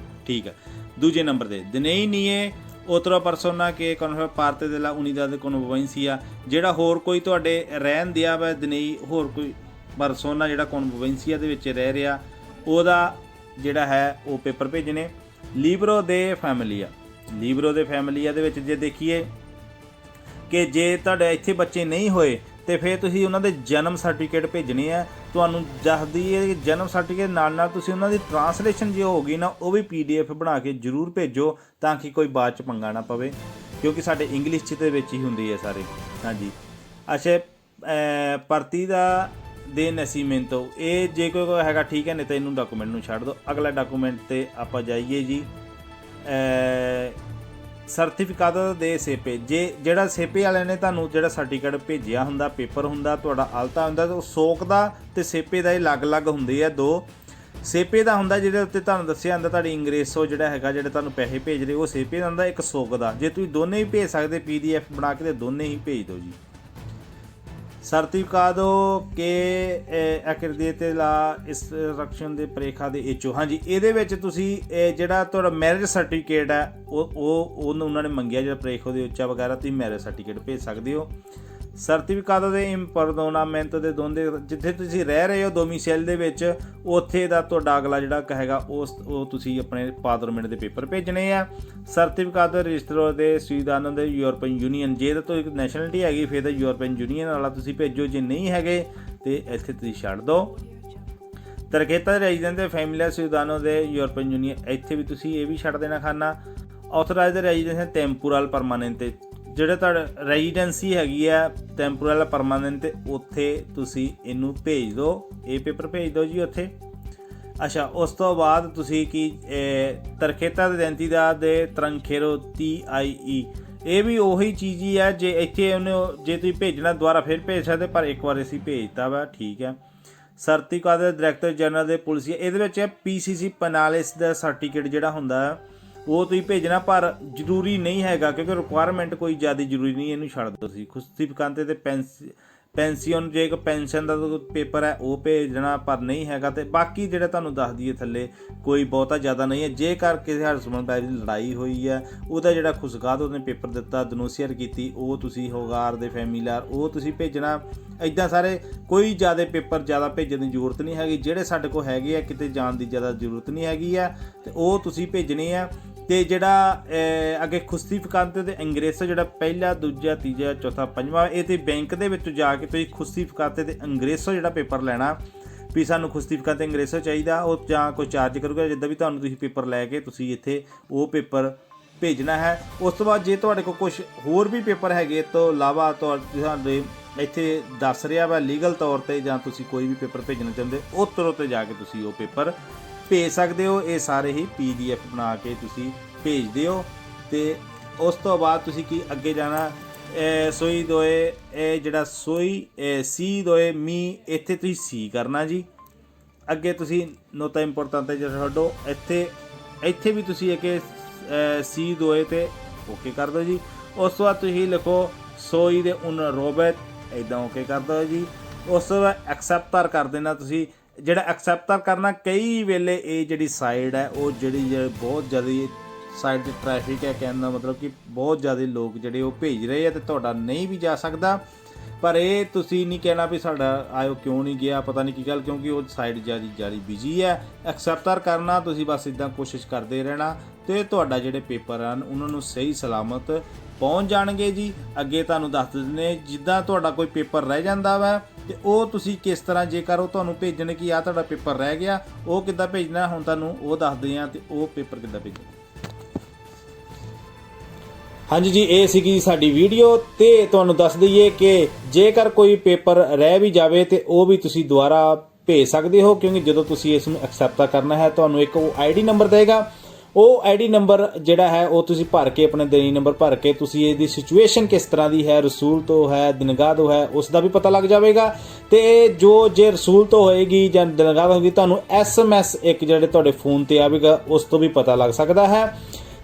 ਠੀਕ ਹੈ। ਦੂਜੇ ਨੰਬਰ ਤੇ ਦਿਨਈ ਨੀਏ otra persona que con parte de la unidad de convivencia ਜਿਹੜਾ ਹੋਰ ਕੋਈ ਤੁਹਾਡੇ ਰਹਿਣ ਦਿਆ ਵਾ ਦਿਨਈ ਹੋਰ ਕੋਈ ਪਰਸੋਨਾ ਜਿਹੜਾ ਕਨਵਿਵੈਂਸੀਆ ਦੇ ਵਿੱਚ ਰਹਿ ਰਿਹਾ ਉਹਦਾ ਜਿਹੜਾ ਹੈ ਉਹ ਪੇਪਰ ਭੇਜਣੇ। ਲੀਬਰੋ ਦੇ ਫੈਮਿਲੀਆ ਦੇ ਵਿੱਚ ਜੇ ਦੇਖੀਏ ਕਿ ਜੇ ਤੁਹਾਡੇ ਇੱਥੇ ਬੱਚੇ ਨਹੀਂ ਹੋਏ ਤੇ ਫਿਰ ਤੁਸੀਂ ਉਹਨਾਂ ਦੇ ਜਨਮ ਸਰਟੀਫਿਕੇਟ ਭੇਜਣੇ ਆ। ਤੁਹਾਨੂੰ ਦੱਸਦੀ ਹੈ ਕਿ ਜਨਮ ਸਰਟੀਫਿਕੇਟ ਨਾਲ ਤੁਸੀਂ ਉਹਨਾਂ ਦੀ ਟਰਾਂਸਲੇਸ਼ਨ ਜੇ ਹੋਗੀ ਨਾ ਉਹ ਵੀ PDF ਬਣਾ ਕੇ ਜ਼ਰੂਰ ਭੇਜੋ ਤਾਂ ਕਿ ਕੋਈ ਬਾਅਦ 'ਚ ਪੰਗਾ ਨਾ ਪਵੇ ਕਿਉਂਕਿ ਸਾਡੇ ਇੰਗਲਿਸ਼ 'ਚ ਦੇ ਵਿੱਚ ਹੀ ਹੁੰਦੀ ਹੈ ਸਾਰੇ। ਹਾਂਜੀ ਅੱਛਾ partida ਦੇ ਨਸੀਮੈਂਟੋ ਇਹ ਜੇ ਕੋਈ ਹੈਗਾ ਠੀਕ ਹੈ, ਨਹੀਂ ਤਾਂ ਇਹਨੂੰ ਡਾਕੂਮੈਂਟ ਨੂੰ ਛੱਡ ਦਿਓ। ਅਗਲਾ ਡਾਕੂਮੈਂਟ 'ਤੇ ਆਪਾਂ ਜਾਈਏ ਜੀ ਸਰਟੀਫਿਕਾਟੋ ਦੇ ਸੇਪੇ। ਜਿਹੜਾ ਸੇਪੇ ਵਾਲਿਆਂ ਨੇ ਤੁਹਾਨੂੰ ਜਿਹੜਾ ਸਰਟੀਫਿਕੇਟ ਭੇਜਿਆ ਹੁੰਦਾ ਪੇਪਰ ਹੁੰਦਾ ਤੁਹਾਡਾ ਆਲਤਾ ਹੁੰਦਾ ਉਹ ਸੋਕ ਦਾ ਤੇ ਸੇਪੇ ਦਾ ਇਹ ਅਲੱਗ-ਅਲੱਗ ਹੁੰਦੇ ਆ ਦੋ। ਸੇਪੇ ਦਾ ਹੁੰਦਾ ਜਿਹਦੇ ਉੱਤੇ ਤੁਹਾਨੂੰ ਦੱਸਿਆ ਹੁੰਦਾ ਤੁਹਾਡੀ ਇੰਗਰੇਸੋ ਜਿਹੜਾ ਹੈਗਾ ਜਿਹੜੇ ਤੁਹਾਨੂੰ ਪੈਸੇ ਭੇਜ ਰਹੇ ਉਹ ਸੇਪੇ ਦਾ ਹੁੰਦਾ। ਇੱਕ ਸੋਕ ਦਾ ਜੇ ਤੁਸੀਂ ਦੋਨੇ ਹੀ ਭੇਜ ਸਕਦੇ PDF ਬਣਾ ਕੇ ਤੇ ਦੋਨੇ ਹੀ ਭੇਜ ਦਿਓ ਜੀ। ਸਰਟੀਫਿਕਾਟੋ ਕੇ ਐਕਰਡੀਤੇ ਲਾ ਇੰਸਟਰਕਸ਼ਨ ਦੇ ਪ੍ਰੇਖਾ ਦੇ HO। ਹਾਂਜੀ ਇਹਦੇ ਵਿੱਚ ਤੁਸੀਂ ਜਿਹੜਾ ਤੁਹਾਡਾ ਮੈਰਿਜ ਸਰਟੀਫਿਕੇਟ ਹੈ ਉਹਨੂੰ ਉਹਨਾਂ ਨੇ ਮੰਗਿਆ ਜਿਹੜਾ ਪ੍ਰੇਖੋ ਦੇ ਉੱਚਾ ਵਗੈਰਾ ਤੁਸੀਂ ਮੈਰਿਜ ਸਰਟੀਫਿਕੇਟ ਭੇਜ ਸਕਦੇ ਹੋ। ਸਰਟੀਫਿਕਾto ਦੇ ਇੰਪਰਦੋਨਾਮੈਂਟ ਦੇ ਦੋਂਦੇ ਜਿੱਥੇ ਤੁਸੀਂ ਰਹਿ ਰਹੇ ਹੋ ਡੋਮਿਸਾਈਲ ਦੇ ਵਿੱਚ ਉੱਥੇ ਦਾ ਤੁਹਾਡਾ ਅਗਲਾ ਜਿਹੜਾ ਹੈਗਾ ਉਹ ਤੁਸੀਂ ਆਪਣੇ ਪਾਦਰਮੈਂਟ ਦੇ ਪੇਪਰ ਭੇਜਣੇ ਆ। ਸਰਟੀਫਿਕਾto ਰਜਿਸਟਰ ਦੇ ਸਿਡਾਨੋ ਦੇ ਯੂਰਪੀਅਨ ਯੂਨੀਅਨ, ਜੇ ਤਾਂ ਤੁਹਾਡੀ ਨੈਸ਼ਨਲਿਟੀ ਹੈਗੀ ਫਿਰ ਤਾਂ ਯੂਰਪੀਅਨ ਯੂਨੀਅਨ ਵਾਲਾ ਤੁਸੀਂ ਭੇਜੋ, ਜੇ ਨਹੀਂ ਹੈਗੇ ਤੇ ਇੱਥੇ ਤੁਸੀਂ ਛੱਡ ਦਿਓ। ਤਰਕੇਤਾ ਰੈਜ਼ੀਡੈਂਟ ਦੇ ਫੈਮਿਲੀਆ ਸਿਡਾਨੋ ਦੇ ਯੂਰਪੀਅਨ ਯੂਨੀਅਨ, ਇੱਥੇ ਵੀ ਤੁਸੀਂ ਇਹ ਵੀ ਛੱਡ ਦੇਣਾ ਖਾਨਾ। ਆਥੋਰਾਈਜ਼ਡ ਰੈਜ਼ੀਡੈਂਸ ਟੈਂਪੋਰਲ ਪਰਮਾਨੈਂਟ, ਜਿਹੜੇ ਤੁਹਾਡਾ ਰੈਜ਼ੀਡੈਂਸੀ ਹੈਗੀ ਆ ਟੈਂਪੋਰਲ ਪਰਮਾਨੈਂਟ, ਉੱਥੇ ਤੁਸੀਂ ਇਹਨੂੰ ਭੇਜ ਦਿਓ, ਇਹ ਪੇਪਰ ਭੇਜ ਦਿਓ ਜੀ ਉੱਥੇ। ਅੱਛਾ, ਉਸ ਤੋਂ ਬਾਅਦ ਤੁਸੀਂ ਕੀ ਤਰਕੇਤਾ ਡੈਂਟੀਦਾ ਦੇ ਤਰੰਖੇਰੋ TIE, ਇਹ ਵੀ ਉਹੀ ਚੀਜ਼ ਹੀ ਹੈ। ਜੇ ਇੱਥੇ ਉਹਨੂੰ ਜੇ ਤੁਸੀਂ ਭੇਜਣਾ ਦੁਬਾਰਾ ਫਿਰ ਭੇਜ ਸਕਦੇ, ਪਰ ਇੱਕ ਵਾਰ ਅਸੀਂ ਭੇਜਤਾ ਵਾ, ਠੀਕ ਹੈ। ਸਰਟੀਫਿਕਾto ਦੇ ਡਾਇਰੈਕਟਰ ਜਨਰਲ ਦੇ ਪੁਲਿਸ, ਇਹਦੇ ਵਿੱਚ PCC ਪੈਨਾਲਿਸ ਦਾ ਸਰਟੀਫਿਕੇਟ ਜਿਹੜਾ ਹੁੰਦਾ ਉਹ ਤੁਸੀਂ ਭੇਜਣਾ, ਪਰ ਜ਼ਰੂਰੀ ਨਹੀਂ ਹੈਗਾ ਕਿਉਂਕਿ ਰਿਕੁਆਇਰਮੈਂਟ ਕੋਈ ਜ਼ਿਆਦਾ ਜ਼ਰੂਰੀ ਨਹੀਂ, ਇਹਨੂੰ ਛੱਡ ਦਿਓ ਤੁਸੀਂ। ਸਰਟੀਫਿਕਾto ਤੇ ਪੈਨਸ਼ਨ, ਜੇ ਇੱਕ ਪੈਨਸ਼ਨ ਦਾ ਪੇਪਰ ਹੈ ਉਹ ਭੇਜਣਾ, ਪਰ ਨਹੀਂ ਹੈਗਾ। ਤੇ ਬਾਕੀ ਜਿਹੜਾ ਤੁਹਾਨੂੰ ਦੱਸ ਦਈਏ ਥੱਲੇ ਕੋਈ ਬਹੁਤਾ ਜ਼ਿਆਦਾ ਨਹੀਂ ਹੈ। ਜੇਕਰ ਕਿਸੇ ਹਸਬੈਂਡ ਵਾਈਫ ਦੀ ਲੜਾਈ ਹੋਈ ਹੈ, ਉਹਦਾ ਜਿਹੜਾ ਖੁਸ਼ਗਾਤ ਉਹਨੇ ਪੇਪਰ ਦਿੱਤਾ, ਡਿਨੋਸੀਅਰ ਕੀਤੀ, ਉਹ ਤੁਸੀਂ ਹੋਗਾਰ ਦੇ ਫੈਮੀਲੀਆਰ ਉਹ ਤੁਸੀਂ ਭੇਜਣਾ। ਇੱਦਾਂ ਸਾਰੇ ਕੋਈ ਜ਼ਿਆਦਾ ਪੇਪਰ ਜ਼ਿਆਦਾ ਭੇਜਣ ਦੀ ਜ਼ਰੂਰਤ ਨਹੀਂ ਹੈਗੀ। ਜਿਹੜੇ ਸਾਡੇ ਕੋਲ ਹੈਗੇ ਆ, ਕਿਤੇ ਜਾਣ ਦੀ ਜ਼ਿਆਦਾ ਜ਼ਰੂਰਤ ਨਹੀਂ ਹੈਗੀ ਆ, ਤੇ ਉਹ ਤੁਸੀਂ ਭੇਜਣੇ ਆ। ਤੇ ਜਿਹੜਾ ਅੱਗੇ ਸਰਟੀਫਿਕਾto ਦੇ ਅੰਗਰੇਜ਼ੋ, ਜਿਹੜਾ ਪਹਿਲਾ, ਦੂਜਾ, ਤੀਜਾ, ਚੌਥਾ, ਪੰਜਵਾਂ, ਇਹ ਤੇ ਬੈਂਕ ਦੇ ਵਿੱਚ ਜਾ ਕੇ ਤੁਸੀਂ ਸਰਟੀਫਿਕਾto ਦੇ ਅੰਗਰੇਜ਼ੋ ਜਿਹੜਾ ਪੇਪਰ ਲੈਣਾ ਵੀ ਸਾਨੂੰ ਸਰਟੀਫਿਕਾto ਦੇ ਅੰਗਰੇਜ਼ੋ ਚਾਹੀਦਾ, ਉਹ ਜਾਂ ਕੋਈ ਚਾਰਜ ਕਰੂਗਾ, ਜਿੱਦਾਂ ਵੀ ਤੁਹਾਨੂੰ ਤੁਸੀਂ ਪੇਪਰ ਲੈ ਕੇ ਤੁਸੀਂ ਇੱਥੇ ਉਹ ਪੇਪਰ ਭੇਜਣਾ ਹੈ। ਉਸ ਤੋਂ ਬਾਅਦ ਜੇ ਤੁਹਾਡੇ ਕੋਲ ਕੁਛ ਹੋਰ ਵੀ ਪੇਪਰ ਹੈਗੇ ਤੋਂ ਇਲਾਵਾ ਤੁਹਾਡੇ ਇੱਥੇ ਦੱਸ ਰਿਹਾ ਵਾ ਲੀਗਲ ਤੌਰ 'ਤੇ, ਜਾਂ ਤੁਸੀਂ ਕੋਈ ਵੀ ਪੇਪਰ ਭੇਜਣਾ ਚਾਹੁੰਦੇ ਉਹ ਤਰ੍ਹਾਂ 'ਤੇ ਜਾ ਕੇ ਤੁਸੀਂ ਉਹ ਪੇਪਰ ਭੇਜ ਸਕਦੇ ਹੋ। ਇਹ ਸਾਰੇ ਹੀ PDF ਬਣਾ ਕੇ ਤੁਸੀਂ ਭੇਜ ਦਿਓ। ਤੇ ਉਸ ਤੋਂ ਬਾਅਦ ਤੁਸੀਂ ਕੀ ਅੱਗੇ ਜਾਣਾ, ਸੋਈ ਦੋਏ, ਇਹ ਜਿਹੜਾ ਸੋਈ ਸੀ ਦੋਏ ਮੀ, ਇੱਥੇ ਤੁਸੀਂ ਸੀ ਕਰਨਾ ਜੀ। ਅੱਗੇ ਤੁਸੀਂ ਨੋਤਾ ਇੰਪੋਰਟੈਂਟ ਜਿਹੜਾ ਛੱਡੋ, ਇੱਥੇ ਵੀ ਤੁਸੀਂ ਅੱਗੇ ਸੀ ਦੋਏ 'ਤੇ ਓਕੇ ਕਰ ਦਿਓ ਜੀ। ਉਸ ਤੋਂ ਬਾਅਦ ਤੁਸੀਂ ਲਿਖੋ ਸੋਈ ਦੇ ਉਨ ਰੋਬਟ, ਇੱਦਾਂ ਓਕੇ ਕਰ ਦਿਓ ਜੀ। ਉਸ ਤੋਂ ਬਾਅਦ ਐਕਸੈਪਟਰ ਕਰ ਦੇਣਾ ਤੁਸੀਂ। ਜਿਹੜਾ ਐਕਸੈਪਟਰ ਕਰਨਾ, ਕਈ ਵੇਲੇ ਇਹ ਜਿਹੜੀ ਸਾਈਡ ਹੈ ਉਹ ਜਿਹੜੀ ਬਹੁਤ ਜ਼ਿਆਦਾ ਸਾਈਡ 'ਤੇ ਟ੍ਰੈਫਿਕ ਹੈ, ਕਹਿਣ ਦਾ ਮਤਲਬ ਕਿ ਬਹੁਤ ਜ਼ਿਆਦਾ ਲੋਕ ਜਿਹੜੇ ਉਹ ਭੇਜ ਰਹੇ ਆ ਤੇ ਤੁਹਾਡਾ ਨਹੀਂ ਵੀ ਜਾ ਸਕਦਾ। ਪਰ ਇਹ ਤੁਸੀਂ ਨਹੀਂ ਕਹਿਣਾ ਵੀ ਸਾਡਾ ਆਇਓ ਕਿਉਂ ਨਹੀਂ ਗਿਆ, ਪਤਾ ਨਹੀਂ ਕੀ ਗੱਲ, ਕਿਉਂਕਿ ਉਹ ਸਾਈਡ ਜ਼ਿਆਦਾ ਬਿਜੀ ਹੈ। ਐਕਸੈਪਟਰ ਕਰਨਾ ਤੁਸੀਂ ਬਸ ਇੱਦਾਂ ਕੋਸ਼ਿਸ਼ ਕਰਦੇ ਰਹਿਣਾ ਤੇ ਤੁਹਾਡਾ ਜਿਹੜੇ ਪੇਪਰ ਹਨ ਉਹਨਾਂ ਨੂੰ ਸਹੀ ਸਲਾਮਤ ਪਹੁੰਚ ਜਾਣਗੇ ਜੀ। ਅੱਗੇ ਤੁਹਾਨੂੰ ਦੱਸ ਦਿੰਦੇ ਜਿੱਦਾਂ ਤੁਹਾਡਾ ਕੋਈ ਪੇਪਰ ਰਹਿ ਜਾਂਦਾ ਵਾ ਤੇ ਉਹ ਤੁਸੀਂ ਕਿਸ ਤਰ੍ਹਾਂ, ਜੇਕਰ ਉਹ ਤੁਹਾਨੂੰ ਭੇਜਣ ਕਿ ਆਹ ਤੁਹਾਡਾ ਪੇਪਰ ਰਹਿ ਗਿਆ, ਉਹ ਕਿੱਦਾਂ ਭੇਜਣਾ, ਹੁਣ ਤੁਹਾਨੂੰ ਉਹ ਦੱਸਦੇ ਹਾਂ ਤੇ ਉਹ ਪੇਪਰ ਕਿੱਦਾਂ ਭੇਜਣਾ। ਹਾਂਜੀ ਜੀ, ਇਹ ਸੀਗੀ ਸਾਡੀ ਵੀਡੀਓ। ਤੇ ਤੁਹਾਨੂੰ ਦੱਸ ਦਈਏ ਕਿ ਜੇਕਰ ਕੋਈ ਪੇਪਰ ਰਹਿ ਵੀ ਜਾਵੇ ਤੇ ਉਹ ਵੀ ਤੁਸੀਂ ਦੁਬਾਰਾ ਭੇਜ ਸਕਦੇ ਹੋ, ਕਿਉਂਕਿ ਜਦੋਂ ਤੁਸੀਂ ਇਸ ਨੂੰ ਐਕਸੈਪਟ ਕਰਨਾ ਹੈ ਤੁਹਾਨੂੰ ਇੱਕ ਉਹ ID ਨੰਬਰ ਦੇਗਾ। ਉਹ ID ਨੰਬਰ ਜਿਹੜਾ ਹੈ ਉਹ ਤੁਸੀਂ ਭਰ ਕੇ, ਆਪਣੇ ਦੇਣੀ ਨੰਬਰ ਭਰ ਕੇ ਤੁਸੀਂ ਇਹਦੀ ਸਿਚੁਏਸ਼ਨ ਕਿਸ ਤਰ੍ਹਾਂ ਦੀ ਹੈ, ਰਸੂਲ ਤੋਂ ਹੈ, ਦਿਨਗਾਹ ਤੋਂ ਹੈ, ਉਸ ਦਾ ਵੀ ਪਤਾ ਲੱਗ ਜਾਵੇਗਾ। ਤੇ ਜੇ ਰਸੂਲ ਤੋਂ ਹੋਏਗੀ ਜਾਂ ਦਿਨਗਾਹ ਹੋਏਗੀ, ਤੁਹਾਨੂੰ SMS ਇੱਕ ਜਿਹੜੇ ਤੁਹਾਡੇ ਫੋਨ ਤੇ ਆਵੇਗਾ, ਉਸ ਤੋਂ ਵੀ ਪਤਾ ਲੱਗ ਸਕਦਾ ਹੈ।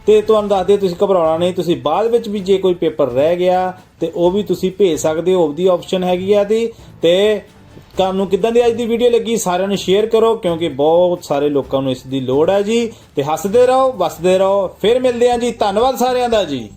ਤੇ ਤੁਹਾਨੂੰ ਦੱਸ ਦਿਓ, ਤੁਸੀਂ ਘਬਰਾਉਣਾ ਨਹੀਂ। ਤੁਸੀਂ ਬਾਅਦ ਵਿੱਚ ਵੀ ਜੇ ਕੋਈ ਪੇਪਰ ਰਹਿ ਗਿਆ ਤੇ ਉਹ ਵੀ ਤੁਸੀਂ ਭੇਜ ਸਕਦੇ ਹੋ, ਉਹਦੀ ਆਪਸ਼ਨ ਹੈਗੀ ਆ ਦੀ। ਤੇ ਤੁਹਾਨੂੰ ਕਿੱਦਾਂ ਦੀ ਅੱਜ ਦੀ ਵੀਡੀਓ ਲੱਗੀ, ਸਾਰਿਆਂ ਨੂੰ ਸ਼ੇਅਰ ਕਰੋ, ਕਿਉਂਕਿ ਬਹੁਤ ਸਾਰੇ ਲੋਕਾਂ ਨੂੰ ਇਸ ਦੀ ਲੋੜ ਹੈ ਜੀ। ਤੇ ਹੱਸਦੇ ਰਹੋ, ਵਸਦੇ ਰਹੋ। ਫਿਰ ਮਿਲਦੇ ਹਾਂ ਜੀ। ਧੰਨਵਾਦ ਸਾਰਿਆਂ ਦਾ ਜੀ।